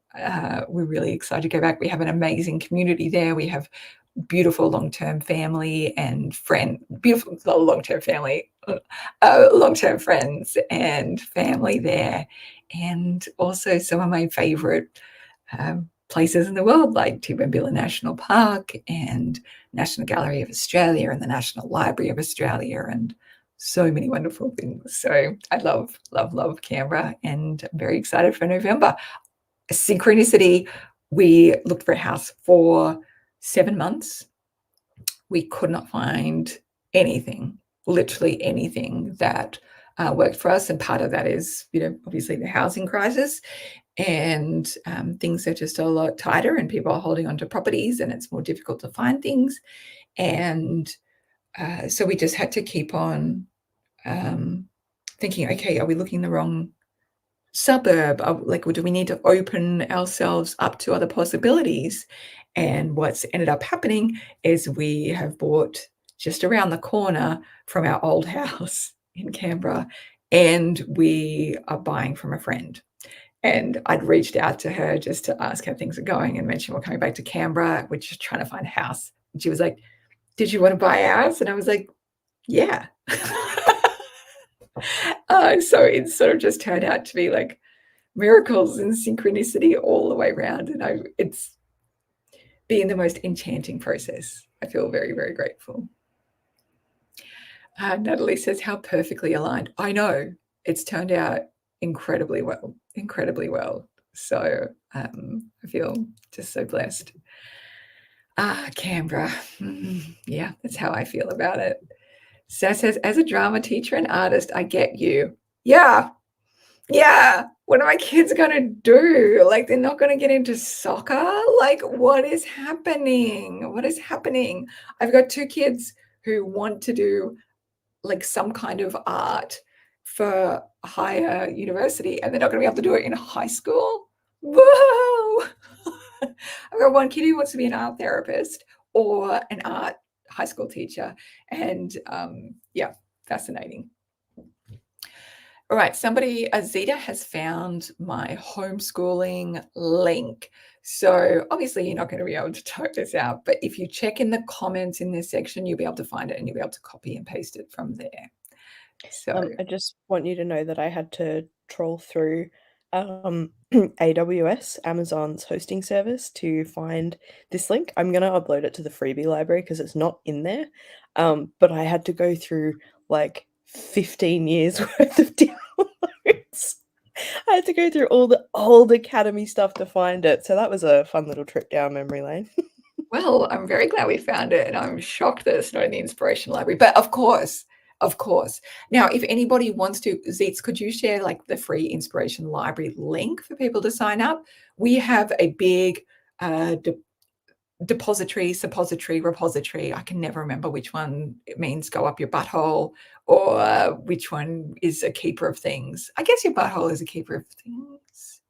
we're really excited to go back. We have an amazing community there. We have beautiful long-term family and beautiful long-term family, long-term friends and family there, and also some of my favorite places in the world like Toowoomba National Park and National Gallery of Australia and the National Library of Australia and so many wonderful things. So I love, love, love Canberra, and I'm very excited for November. Synchronicity, we looked for a house for 7 months. We could not find anything, literally anything that worked for us. And part of that is, obviously the housing crisis, and things are just a lot tighter and people are holding onto properties and it's more difficult to find things. And so we just had to keep on thinking, okay, are we looking the wrong suburb? Do we need to open ourselves up to other possibilities? And what's ended up happening is we have bought just around the corner from our old house in Canberra, and we are buying from a friend. And I'd reached out to her just to ask how things are going and mention we're coming back to Canberra. We're just trying to find a house. And she was like, did you want to buy ours? And I was like, yeah. So it sort of just turned out to be like miracles and synchronicity all the way around. And it's been the most enchanting process. I feel very, very grateful. Natalie says, how perfectly aligned. I know, it's turned out incredibly well. So I feel just so blessed. Canberra. Yeah, that's how I feel about it. Sass says, as a drama teacher and artist, I get you. Yeah. What are my kids going to do? Like, they're not going to get into soccer? Like, what is happening? I've got 2 kids who want to do like some kind of art for higher university, and they're not going to be able to do it in high school. Whoa! I've got 1 kid who wants to be an art therapist or an art high school teacher, and yeah, fascinating. All right, Azita has found my homeschooling link. So obviously you're not going to be able to type this out, but if you check in the comments in this section, you'll be able to find it and you'll be able to copy and paste it from there. So I just want you to know that I had to troll through AWS, Amazon's hosting service, to find this link. I'm going to upload it to the freebie library because it's not in there. But I had to go through like 15 years worth of downloads. I had to go through all the old Academy stuff to find it. So that was a fun little trip down memory lane. Well, I'm very glad we found it, and I'm shocked that it's not in the inspiration library. But of course. Now, if anybody wants to, Zeets, could you share like the free inspiration library link for people to sign up? We have a big depository, suppository, repository. I can never remember which one it means go up your butthole or which one is a keeper of things. I guess your butthole is a keeper of things.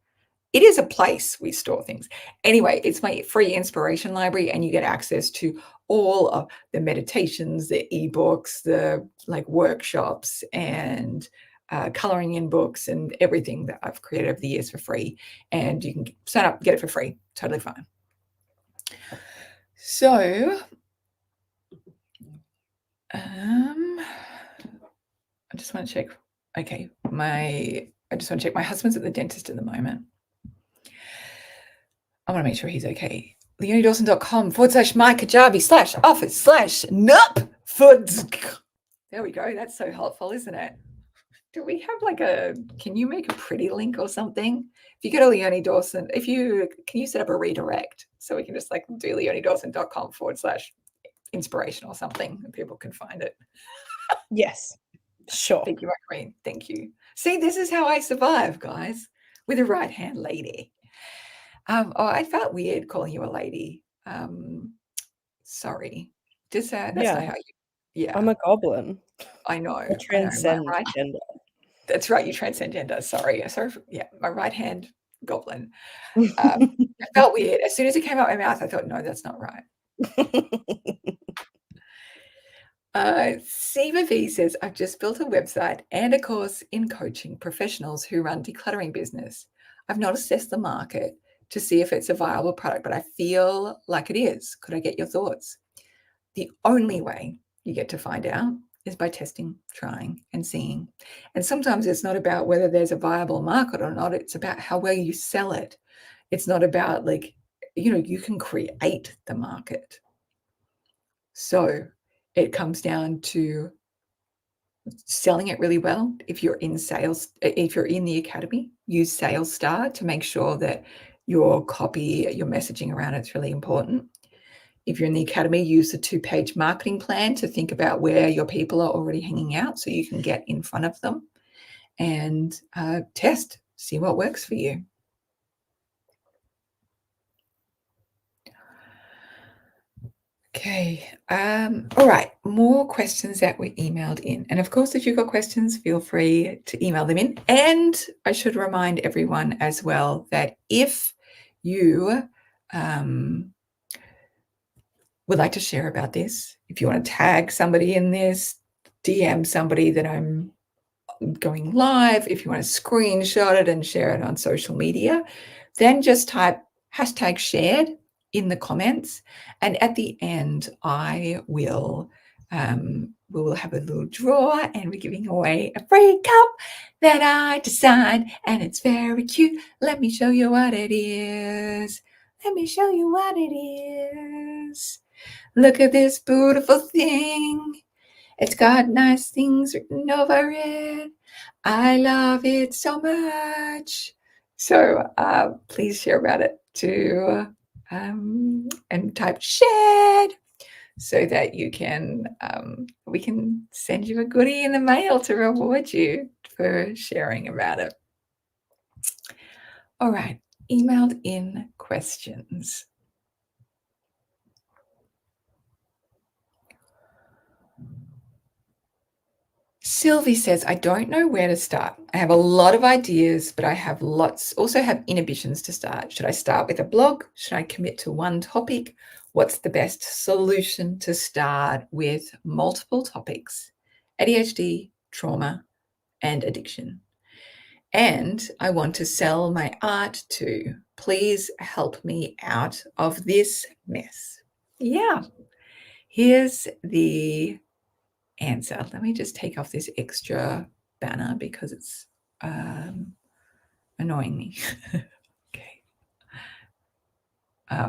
It is a place we store things. Anyway, it's my free inspiration library, and you get access to all of the meditations, the ebooks, the like workshops, and coloring in books and everything that I've created over the years for free. And you can sign up, get it for free. Totally fine. So, I just want to check. Okay, I just want to check. My husband's at the dentist at the moment. I want to make sure he's okay. LeonieDawson.com/Mike Kajabi/office/nup. There we go. That's so helpful, isn't it? Do we have can you make a pretty link or something? If you go to Leonie Dawson, can you set up a redirect so we can just do LeonieDawson.com/inspiration or something and people can find it? Yes, sure. Thank you, my queen. Thank you. See, this is how I survive, guys, with a right-hand lady. I felt weird calling you a lady. Sorry. That's not how you. Yeah. I'm a goblin. I know. I transcend gender. That's right. You transcend gender. Sorry. My right hand goblin. I felt weird. As soon as it came out my mouth, I thought, no, that's not right. Siva V says, I've just built a website and a course in coaching professionals who run decluttering business. I've not assessed the market to see if it's a viable product, but I feel like it is. Could I get your thoughts? The only way you get to find out is by testing, trying, and seeing. And sometimes it's not about whether there's a viable market or not. It's about how well you sell it. It's not about you can create the market. So it comes down to selling it really well. If you're in sales, if you're in the academy, use Sales Star to make sure that your copy, your messaging around it's really important. If you're in the academy, use the 2-page marketing plan to think about where your people are already hanging out so you can get in front of them and test, see what works for you. Okay. All right. More questions that were emailed in. And of course, if you've got questions, feel free to email them in. And I should remind everyone as well that if you would like to share about this, if you want to tag somebody in this, DM somebody that I'm going live, if you want to screenshot it and share it on social media, then just type #shared in the comments. And at the end, we will have a little draw and we're giving away a free cup that I designed and it's very cute. Let me show you what it is. Let me show you what it is. Look at this beautiful thing. It's got nice things written over it. I love it so much. So please share about it too, and type shared so that you can we can send you a goodie in the mail to reward you for sharing about it. All right, emailed in questions. Sylvie says, I don't know where to start. I have a lot of ideas, but I have also have inhibitions to start. Should I start with a blog? Should I commit to one topic? What's the best solution to start with multiple topics? ADHD, trauma, and addiction. And I want to sell my art too. Please help me out of this mess. Yeah, here's the answer. Let me just take off this extra banner because it's annoying me. Okay.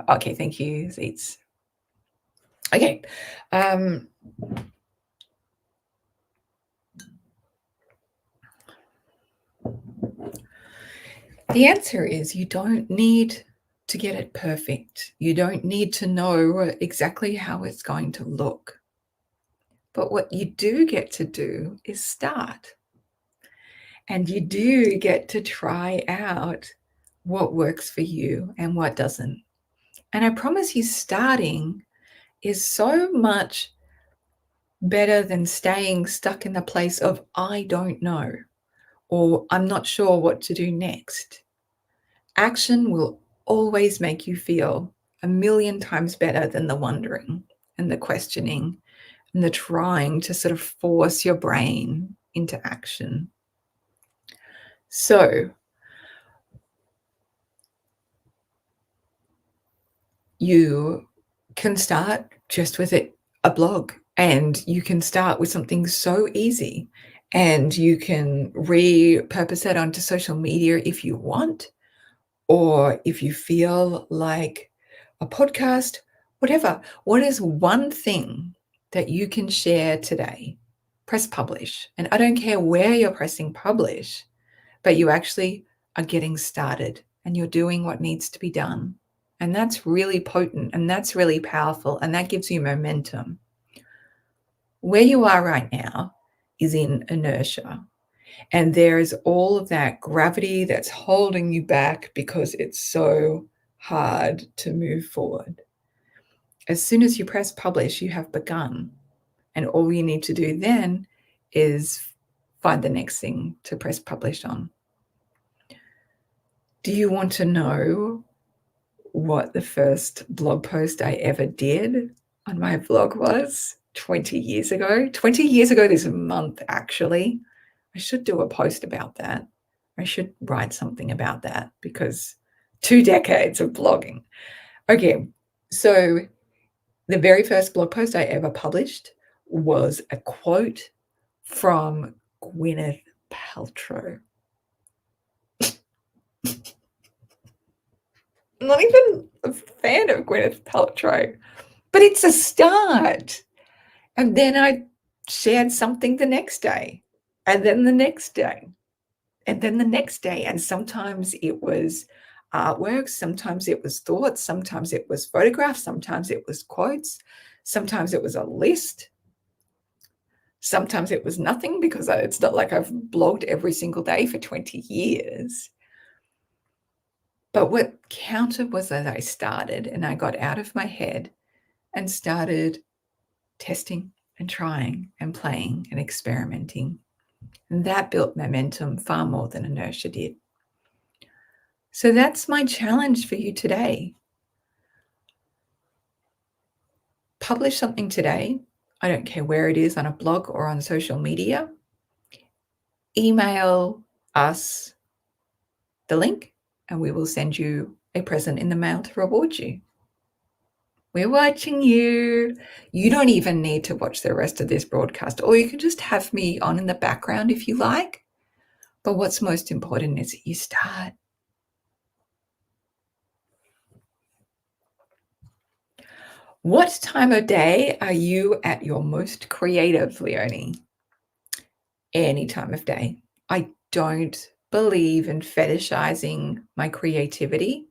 Okay, thank you, Zeets. Okay. The answer is you don't need to get it perfect. You don't need to know exactly how it's going to look. But what you do get to do is start. And you do get to try out what works for you and what doesn't. And I promise you, starting is so much better than staying stuck in the place of, I don't know, or I'm not sure what to do next. Action will always make you feel 1,000,000 times better than the wondering and the questioning and the trying to sort of force your brain into action. So you can start just with a blog, and you can start with something so easy, and you can repurpose that onto social media if you want, or if you feel like a podcast, whatever. What is one thing that you can share today? Press publish. And I don't care where you're pressing publish, but you actually are getting started and you're doing what needs to be done. And that's really potent and that's really powerful and that gives you momentum. Where you are right now is in inertia. And there's all of that gravity that's holding you back because it's so hard to move forward. As soon as you press publish, you have begun. And all you need to do then is find the next thing to press publish on. Do you want to know what the first blog post I ever did on my blog was 20 years ago? 20 years ago this month, actually. I should do a post about that. I should write something about that because 2 decades of blogging. Okay, so the very first blog post I ever published was a quote from Gwyneth Paltrow. I'm not even a fan of Gwyneth Paltrow, but it's a start. And then I shared something the next day, and then the next day, and then the next day. And sometimes it was artwork, sometimes it was thoughts, sometimes it was photographs, sometimes it was quotes, sometimes it was a list, sometimes it was nothing because it's not like I've blogged every single day for 20 years. But what counted was that I started and I got out of my head and started testing and trying and playing and experimenting. And that built momentum far more than inertia did. So that's my challenge for you today. Publish something today. I don't care where it is, on a blog or on social media. Email us the link and we will send you a present in the mail to reward you. We're watching you. You don't even need to watch the rest of this broadcast, or you can just have me on in the background if you like. But what's most important is that you start. What time of day are you at your most creative, Leonie? Any time of day. I don't believe in fetishizing my creativity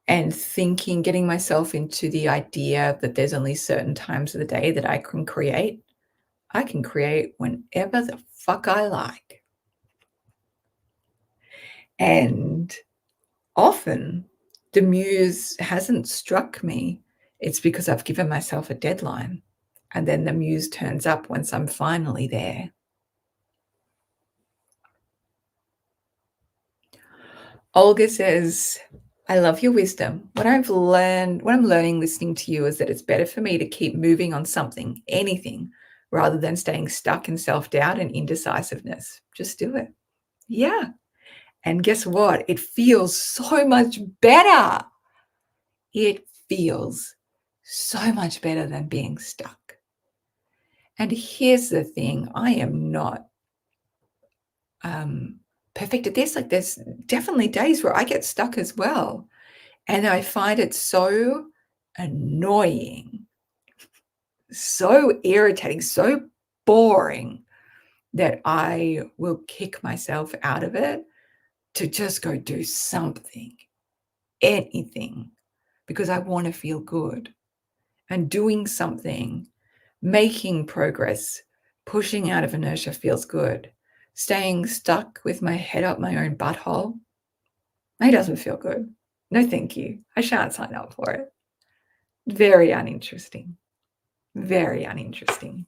and thinking, getting myself into the idea that there's only certain times of the day that I can create. I can create whenever the fuck I like. And often the muse hasn't struck me. It's because I've given myself a deadline. And then the muse turns up once I'm finally there. Olga says, I love your wisdom. What I'm learning listening to you is that it's better for me to keep moving on something, anything, rather than staying stuck in self-doubt and indecisiveness. Just do it. Yeah. And guess what? It feels so much better. It feels so much better than being stuck. And here's the thing, I am not perfect at this. Like there's definitely days where I get stuck as well. And I find it so annoying, so irritating, so boring that I will kick myself out of it to just go do something, anything, because I want to feel good. And doing something, making progress, pushing out of inertia feels good. Staying stuck with my head up my own butthole, it doesn't feel good. No, thank you. I shan't sign up for it. Very uninteresting. Very uninteresting.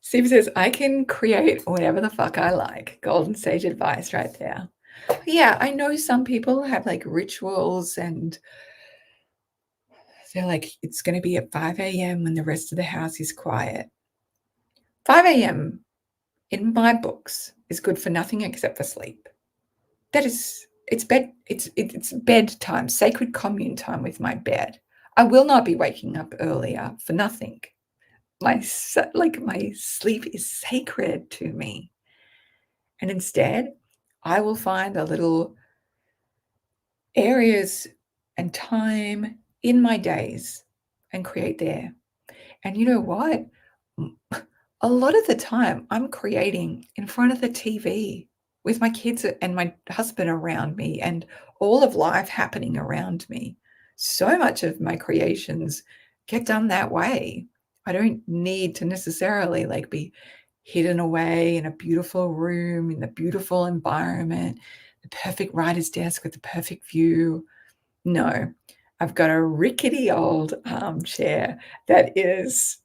Steve says, I can create whatever the fuck I like. Golden sage advice right there. Yeah, I know some people have like rituals and they're like, it's going to be at 5 a.m. when the rest of the house is quiet. 5 a.m. in my books, is good for nothing except for sleep. It's bedtime, sacred commune time with my bed. I will not be waking up earlier for nothing. My sleep is sacred to me. And instead, I will find the little areas and time in my days and create there. And you know what? A lot of the time, I'm creating in front of the TV with my kids and my husband around me and all of life happening around me. So much of my creations get done that way. I don't need to necessarily be hidden away in a beautiful room, in the beautiful environment, the perfect writer's desk with the perfect view. No, I've got a rickety old armchair that is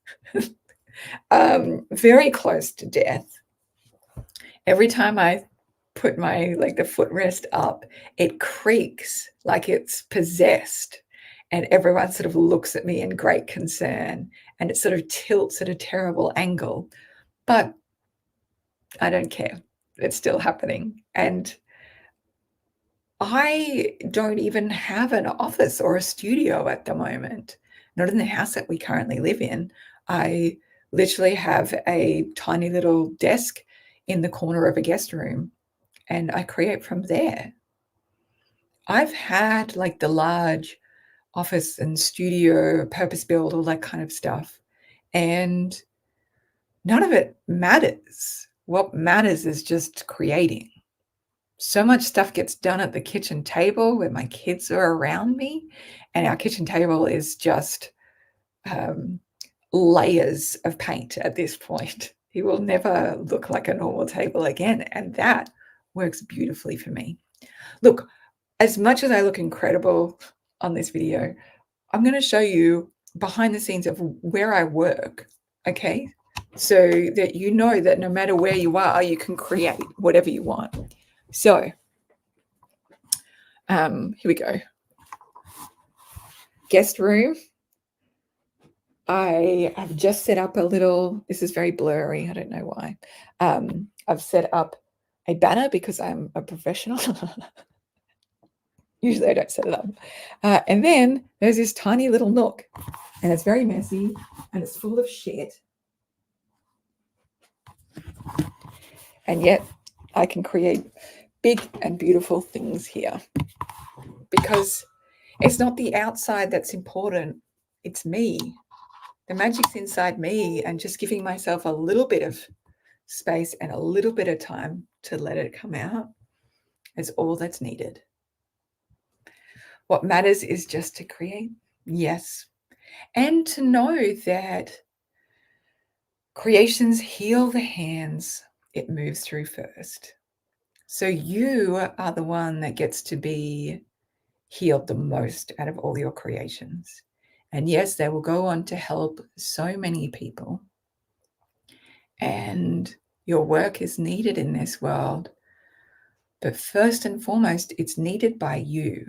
very close to death. Every time I put my the footrest up, it creaks like it's possessed, and everyone sort of looks at me in great concern, and it sort of tilts at a terrible angle. But I don't care. It's still happening. And I don't even have an office or a studio at the moment, not in the house that we currently live in. I literally have a tiny little desk in the corner of a guest room, and I create from there. I've had the large office and studio, purpose built, all that kind of stuff, and none of it matters. What matters is just creating. So much stuff gets done at the kitchen table where my kids are around me, and our kitchen table is just layers of paint at this point. It will never look like a normal table again, and that works beautifully for me. Look, as much as I look incredible on this video, I'm going to show you behind the scenes of where I work, okay? So that you know that no matter where you are, you can create whatever you want. So here we go. Guest room. I have just set up a little, this is very blurry, I don't know why. I've set up a banner because I'm a professional. Usually I don't set it up. And then there's this tiny little nook, and it's very messy and it's full of shit. And yet I can create big and beautiful things here because it's not the outside that's important. It's me. The magic's inside me, and just giving myself a little bit of space and a little bit of time to let it come out is all that's needed. What matters is just to create, yes, and to know that creations heal the hands it moves through first. So you are the one that gets to be healed the most out of all your creations. And yes, they will go on to help so many people. And your work is needed in this world. But first and foremost, it's needed by you.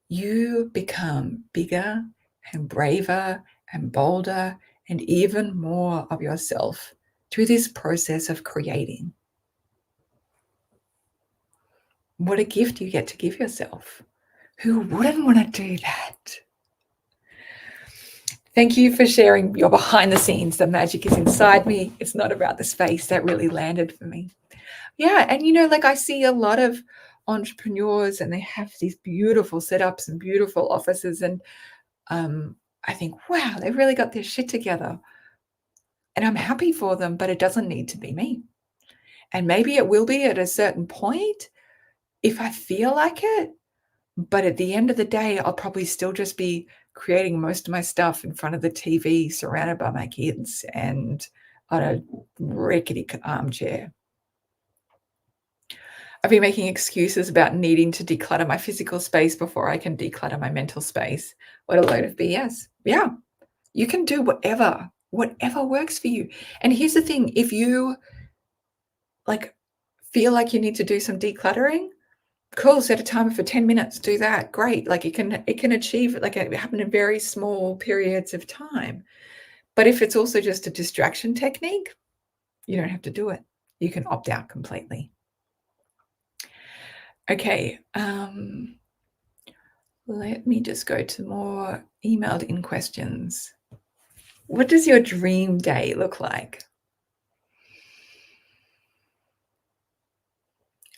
You become bigger and braver and bolder and even more of yourself through this process of creating. What a gift you get to give yourself. Who wouldn't want to do that? Thank you for sharing your behind the scenes. The magic is inside me. It's not about the space. That really landed for me. Yeah. And, I see a lot of entrepreneurs and they have these beautiful setups and beautiful offices. And I think, wow, they've really got their shit together. And I'm happy for them, but it doesn't need to be me. And maybe it will be at a certain point if I feel like it. But at the end of the day, I'll probably still just be creating most of my stuff in front of the TV, surrounded by my kids and on a rickety armchair. I've been making excuses about needing to declutter my physical space before I can declutter my mental space. What a load of BS. Yeah, you can do whatever works for you. And here's the thing, if you feel like you need to do some decluttering, cool, set a timer for 10 minutes, do that. Great. It can achieve it happen in very small periods of time. But if it's also just a distraction technique, you don't have to do it. you can opt out completely. Okay, let me just go to more emailed in questions. What does your dream day look like?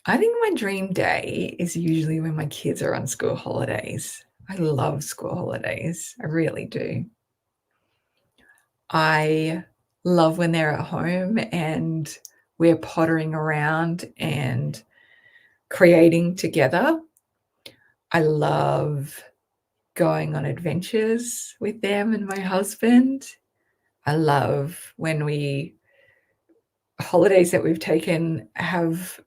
I think my dream day is usually when my kids are on school holidays. I love school holidays. I really do. I love when they're at home and we're pottering around and creating together. I love going on adventures with them and my husband. I love when holidays that we've taken have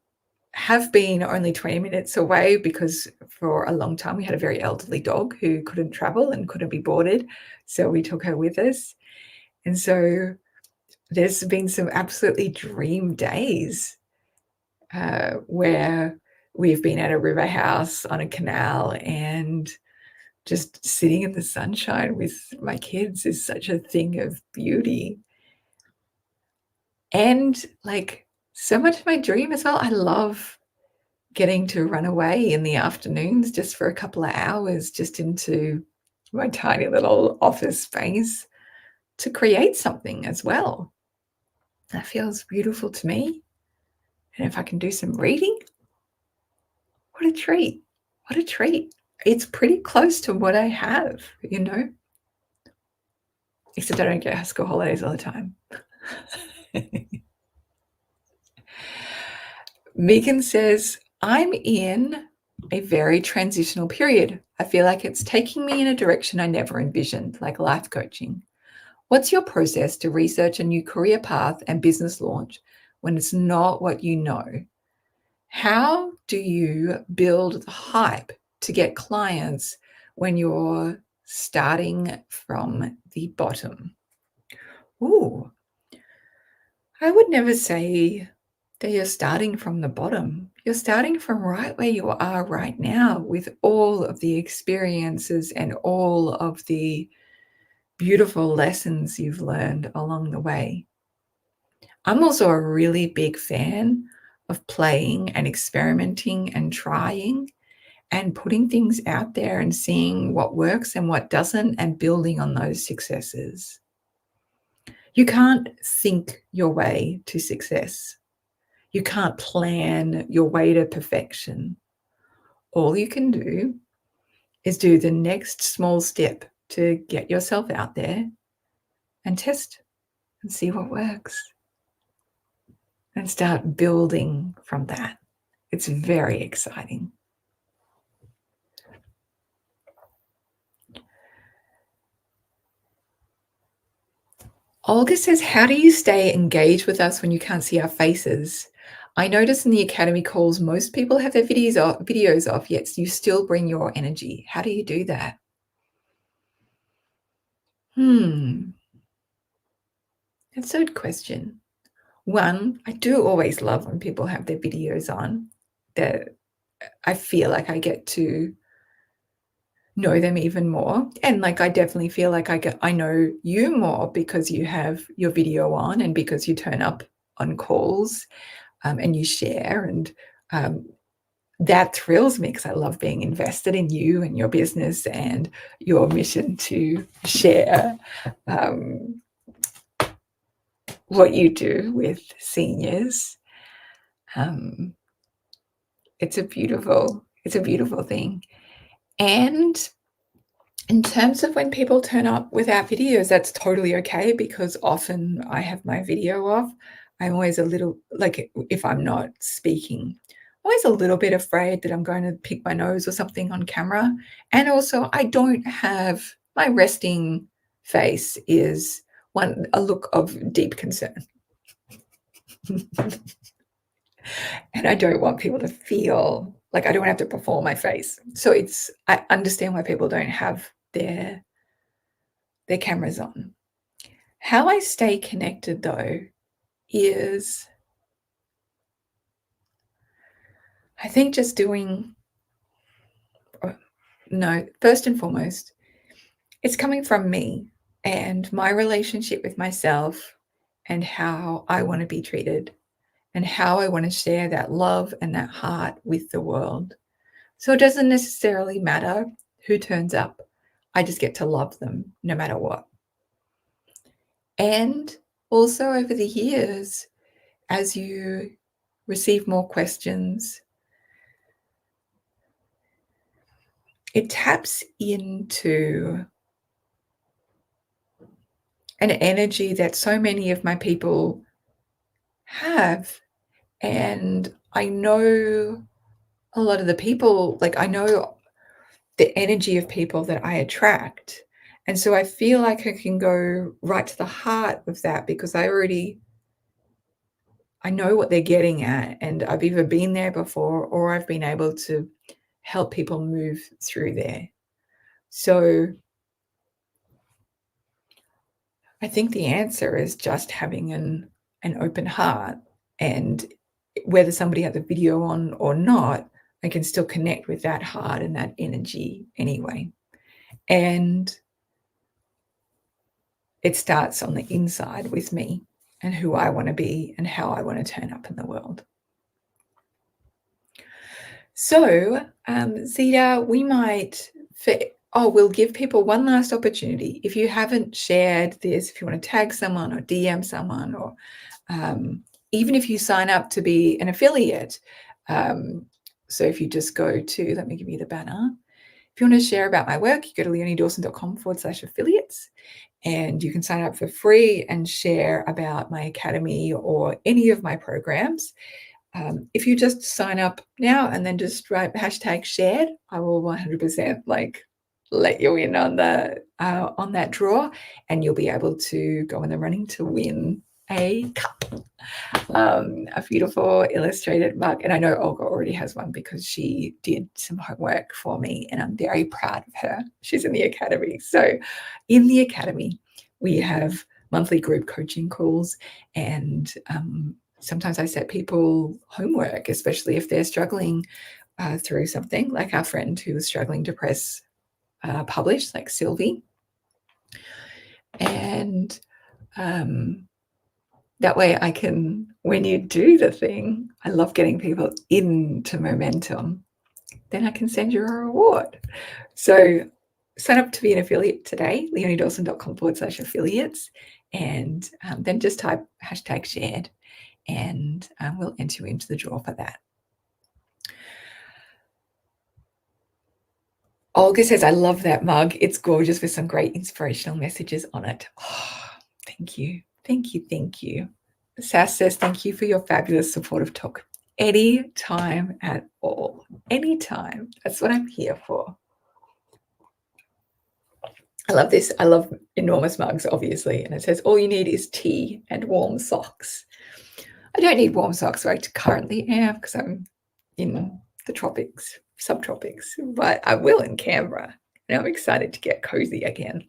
been only 20 minutes away, because for a long time we had a very elderly dog who couldn't travel and couldn't be boarded. So we took her with us. And so there's been some absolutely dream days where we've been at a river house on a canal, and just sitting in the sunshine with my kids is such a thing of beauty. And like so much of my dream as well, I love getting to run away in the afternoons just for a couple of hours, just into my tiny little office space to create something as well. That feels beautiful to me. And if I can do some reading, what a treat. What a treat. It's pretty close to what I have, except I don't get school holidays all the time. Megan says, I'm in a very transitional period. I feel like it's taking me in a direction I never envisioned, like life coaching. What's your process to research a new career path and business launch when it's not what you know? How do you build the hype to get clients when you're starting from the bottom? Ooh, I would never say that you're starting from the bottom. You're starting from right where you are right now, with all of the experiences and all of the beautiful lessons you've learned along the way. I'm also a really big fan of playing and experimenting and trying and putting things out there and seeing what works and what doesn't, and building on those successes. You can't think your way to success. You can't plan your way to perfection. All you can do is do the next small step to get yourself out there and test and see what works, and start building from that. It's very exciting. Olga says, how do you stay engaged with us when you can't see our faces? I notice in the Academy calls, most people have their videos off, yet you still bring your energy. How do you do that? That's a good question. One, I do always love when people have their videos on, that I feel like I get to know them even more. And like, I definitely feel like I know you more because you have your video on, and because you turn up on calls, and you share. And that thrills me, because I love being invested in you and your business and your mission to share what you do with seniors. It's a beautiful thing. And in terms of when people turn up without videos, that's totally okay, because often I have my video off. I'm always a little, like, if I'm not speaking, always a little bit afraid that I'm going to pick my nose or something on camera. And also, I don't have, my resting face is a look of deep concern. And I don't want people to feel like I don't have to perform my face. So I understand why people don't have their cameras on. How I stay connected, though, is I think just first and foremost, it's coming from me and my relationship with myself and how I want to be treated. and how I want to share that love and that heart with the world. So it doesn't necessarily matter who turns up. I just get to love them no matter what. And also over the years, as you receive more questions, it taps into an energy that so many of my people have. And I know a lot of the people, like I know the energy of people that I attract. And so I feel like I can go right to the heart of that because I know what they're getting at, and I've either been there before or I've been able to help people move through there. So I think the answer is just having an open heart, and whether somebody has a video on or not, I can still connect with that heart and that energy anyway. And it starts on the inside with me and who I want to be and how I want to turn up in the world. So, Zita, we'll give people one last opportunity. If you haven't shared this, if you want to tag someone or DM someone, or even if you sign up to be an affiliate. So if you just go to, let me give you the banner. If you want to share about my work, you go to leoniedawson.com/affiliates, and you can sign up for free and share about my academy or any of my programs. If you just sign up now and then just write #shared, I will 100% let you in on that draw, and you'll be able to go in the running to win a cup, a beautiful illustrated mug. And I know Olga already has one because she did some homework for me, and I'm very proud of her. She's in the academy. So in the academy, we have monthly group coaching calls, and sometimes I set people homework, especially if they're struggling through something, like our friend who was struggling to press publish, like Sylvie. And that way I can, when you do the thing, I love getting people into momentum, then I can send you a reward. So sign up to be an affiliate today, leoniedawson.com/affiliates, and then just type #shared, and we'll enter you into the draw for that. Olga says, I love that mug. It's gorgeous with some great inspirational messages on it. Oh, thank you. Thank you. Thank you. Sass says, thank you for your fabulous supportive talk. Any time at all. Anytime. That's what I'm here for. I love this. I love enormous mugs, obviously. And it says, all you need is tea and warm socks. I don't need warm socks where I currently am because I'm in the tropics, subtropics, but I will in Canberra. And I'm excited to get cozy again.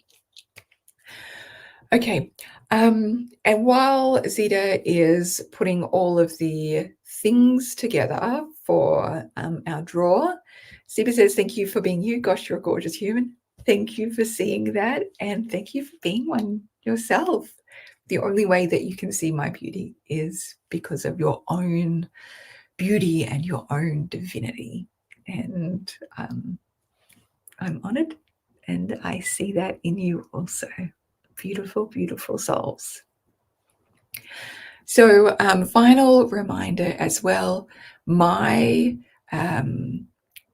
Okay. And while Zita is putting all of the things together for our draw, Zita says, thank you for being you. Gosh, you're a gorgeous human. Thank you for seeing that. And thank you for being one yourself. The only way that you can see my beauty is because of your own beauty and your own divinity. And I'm honored, and I see that in you also. Beautiful, beautiful souls. So final reminder as well, my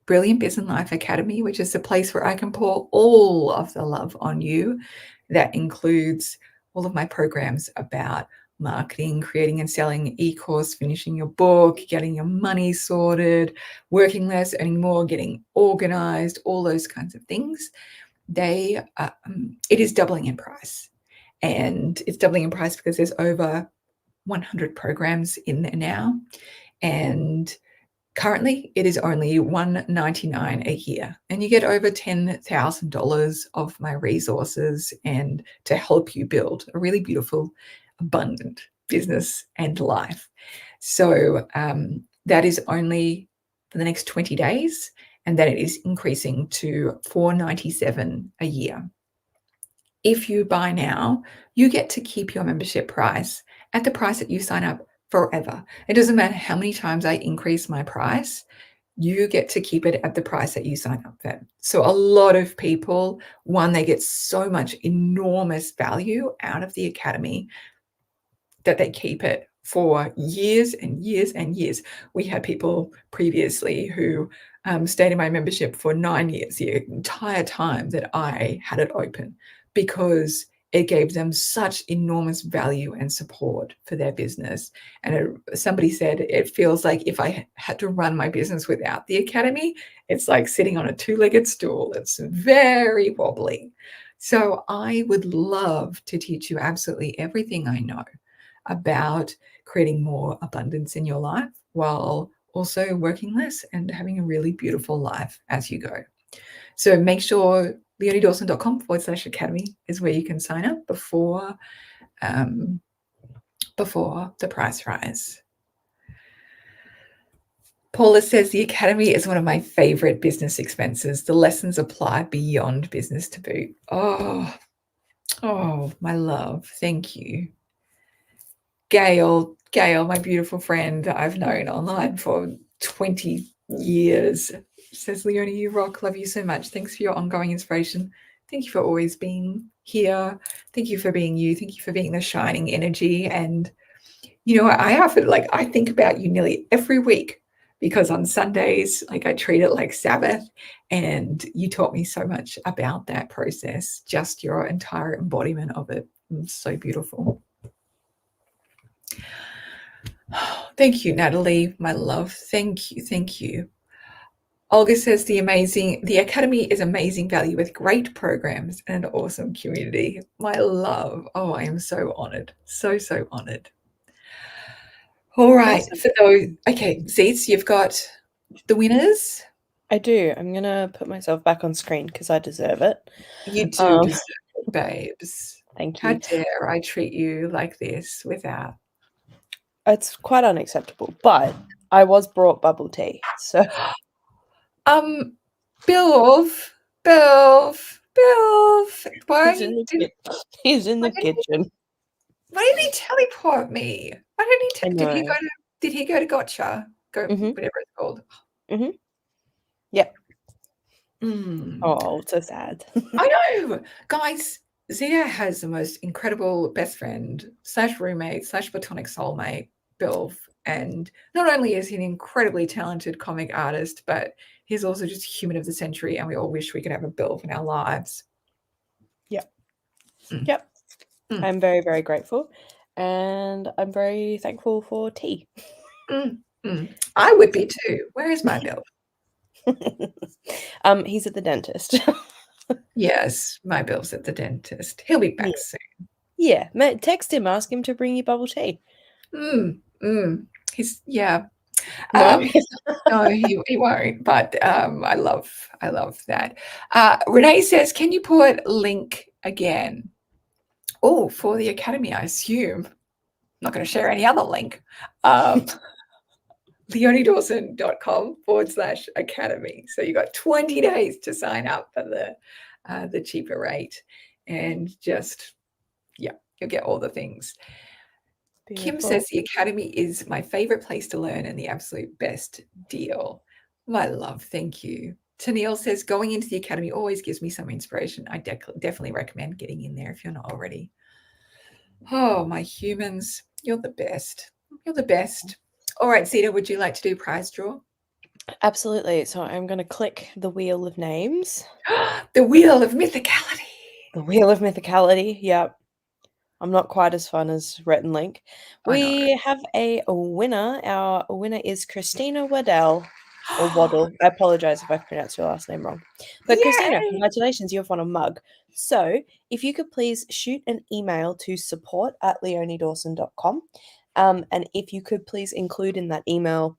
Brilliant Business Life Academy, which is the place where I can pour all of the love on you. That includes all of my programs about marketing, creating and selling e-course, finishing your book, getting your money sorted, working less, earning more, getting organized, all those kinds of things. It is doubling in price. And it's doubling in price because there's over 100 programs in there now. And currently, it is only $199 a year, and you get over $10,000 of my resources and to help you build a really beautiful, abundant business and life. So that is only for the next 20 days, and then it is increasing to $497 a year. If you buy now, you get to keep your membership price at the price that you sign up forever. It doesn't matter how many times I increase my price, you get to keep it at the price that you sign up for. So a lot of people, one, they get so much enormous value out of the academy that they keep it for years and years and years. We had people previously who stayed in my membership for 9 years, the entire time that I had it open, because it gave them such enormous value and support for their business. And somebody said, it feels like if I had to run my business without the academy, it's like sitting on a two-legged stool. It's very wobbly. So I would love to teach you absolutely everything I know about creating more abundance in your life while also working less and having a really beautiful life as you go. So make sure leoniedawson.com/academy is where you can sign up before the price rise. Paula says the academy is one of my favorite business expenses. The lessons apply beyond business to boot. Oh, my love. Thank you. Gail, my beautiful friend I've known online for 20 years, says, Leonie, you rock. Love you so much. Thanks for your ongoing inspiration. Thank you for always being here. Thank you for being you. Thank you for being the shining energy. And, I often, I think about you nearly every week, because on Sundays, I treat it like Sabbath. And you taught me so much about that process, just your entire embodiment of it. It's so beautiful. Thank you, Natalie, my love. Thank you. Thank you. Olga says the academy is amazing value with great programs and an awesome community. My love. Oh, I am so honored. So, so honored. All right. Awesome. For those, okay, Zeets, you've got the winners. I do. I'm going to put myself back on screen because I deserve it. You do deserve it, babes. Thank you. How dare I treat you like this without? It's quite unacceptable, but I was brought bubble tea, so. Bilv, why He's in the kitchen. Why didn't he teleport me? Why didn't he did he go to Gotcha? Whatever it's called. Yep. Oh, so sad. I know. Guys, Zia has the most incredible best friend / roommate / platonic soulmate, Bilv. And not only is he an incredibly talented comic artist, but he's also just human of the century, and we all wish we could have a Bilv in our lives. Yep. Yep. I'm very, very grateful, and I'm very thankful for tea. I would be too. Where is my Bilv? He's at the dentist. Yes, my Bilv's at the dentist. He'll be back soon. Yeah, text him, ask him to bring you bubble tea. He's No, no, he won't. But I love that. Renee says, "Can you put link again?" Oh, for the academy, I assume. I'm not going to share any other link. LeonieDawson.com/academy. So you got 20 days to sign up for the cheaper rate, and just you'll get all the things. Beautiful. Kim says the academy is my favorite place to learn and the absolute best deal. My love, thank you. Tennille says going into the academy always gives me some inspiration. I definitely recommend getting in there if you're not already. Oh, my humans, you're the best. You're the best. All right, Sita, would you like to do prize draw? Absolutely. So I'm going to click the wheel of names. The wheel of mythicality. The wheel of mythicality. Yep. I'm not quite as fun as Rhett and Link. We have a winner. Our winner is Christina Waddell. Or Waddle. I apologize if I pronounced your last name wrong. But Christina, congratulations, you've won a mug. So if you could please shoot an email to support@leoniedawson.com. And if you could please include in that email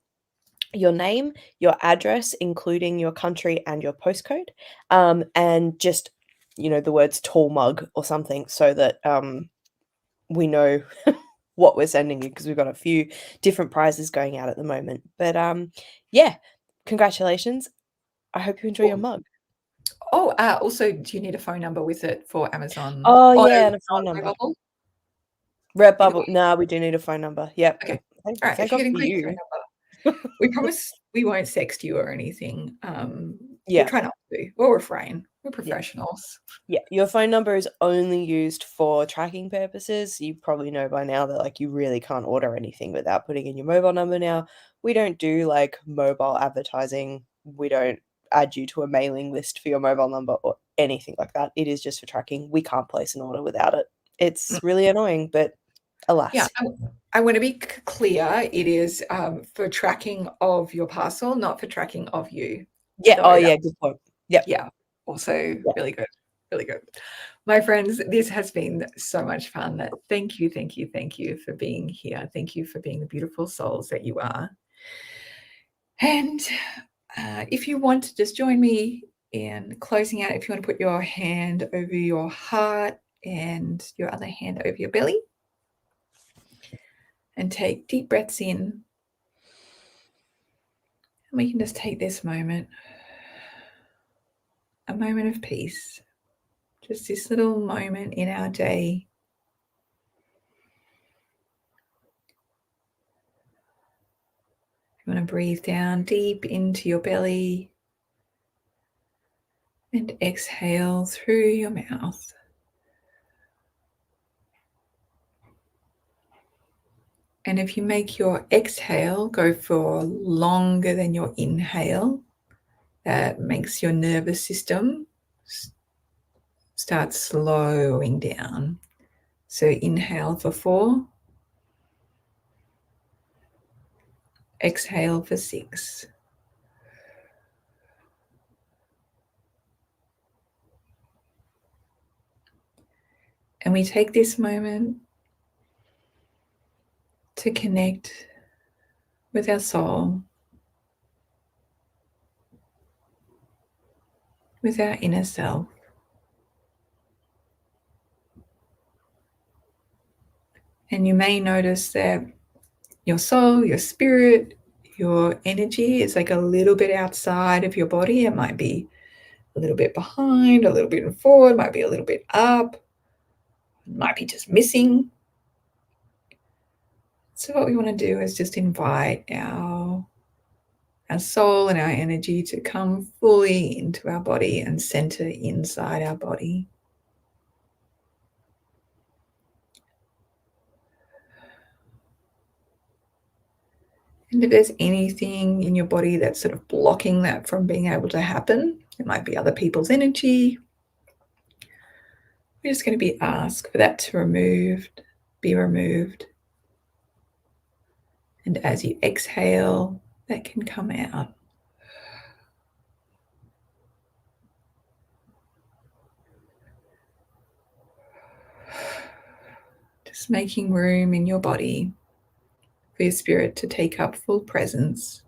your name, your address, including your country and your postcode, and just, the words tall mug or something, so that we know what we're sending you, because we've got a few different prizes going out at the moment. But congratulations. I hope you enjoy your mug. Oh, also, do you need a phone number with it for Amazon? Oh, yeah, and a phone number. Redbubble. No, we do need a phone number. Yep. Okay. All right, if Thank you're God getting for my phone you. number, we promise we won't sext you or anything. We'll Yeah. try not to. We'll refrain. We're Yeah. professionals. Yeah, your phone number is only used for tracking purposes. You probably know by now that, like, you really can't order anything without putting in your mobile number now. We don't do, like, mobile advertising. We don't add you to a mailing list for your mobile number or anything like that. It is just for tracking. We can't place an order without it. Mm. It's really annoying, but Yeah, alas. I want to be clear. It is for tracking of your parcel, not for tracking of you. Yeah, So oh, that, yeah, good point. Yep. yeah, also Yeah. really good. Really good. My friends, this has been so much fun. Thank you, thank you, thank you for being here. Thank you for being the beautiful souls that you are. And if you want to just join me in closing out, if you want to put your hand over your heart and your other hand over your belly and take deep breaths in. And we can just take this moment, a moment of peace, just this little moment in our day. You want to breathe down deep into your belly and exhale through your mouth. And if you make your exhale go for longer than your inhale, that makes your nervous system start slowing down. So inhale for 4, exhale for 6. And we take this moment to connect with our soul, with our inner self. And you may notice that your soul, your spirit, your energy is like a little bit outside of your body. It might be a little bit behind, a little bit forward, might be a little bit up, might be just missing. So what we want to do is just invite our soul and our energy to come fully into our body and center inside our body. And if there's anything in your body that's sort of blocking that from being able to happen, it might be other people's energy. We're just going to be asked for that to be removed. And as you exhale, that can come out. Just making room in your body for your spirit to take up full presence.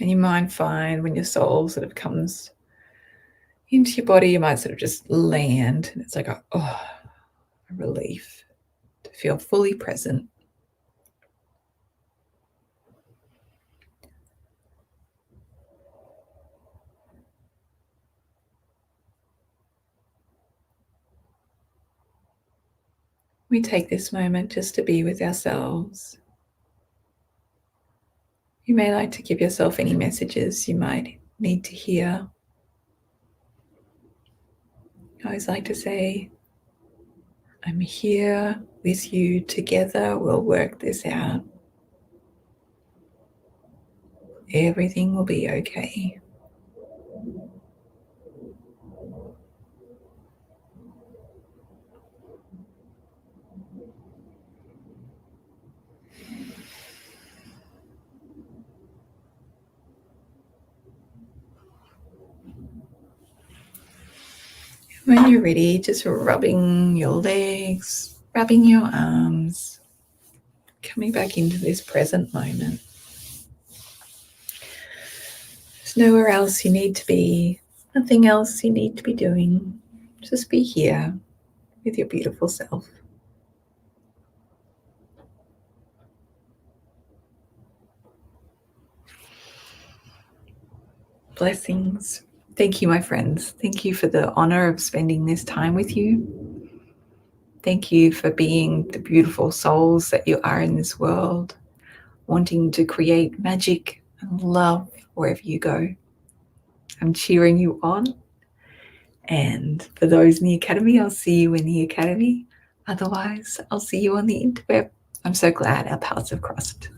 And you might find when your soul sort of comes into your body, you might sort of just land, and it's like a relief to feel fully present. We take this moment just to be with ourselves. You may like to give yourself any messages you might need to hear. I always like to say, I'm here with you. Together we'll work this out. Everything will be okay. When you're ready, just rubbing your legs, rubbing your arms, coming back into this present moment. There's nowhere else you need to be, nothing else you need to be doing. Just be here with your beautiful self. Blessings. Thank you, my friends. Thank you for the honor of spending this time with you. Thank you for being the beautiful souls that you are in this world, wanting to create magic and love wherever you go. I'm cheering you on. And for those in the academy, I'll see you in the academy. Otherwise, I'll see you on the interweb. I'm so glad our paths have crossed.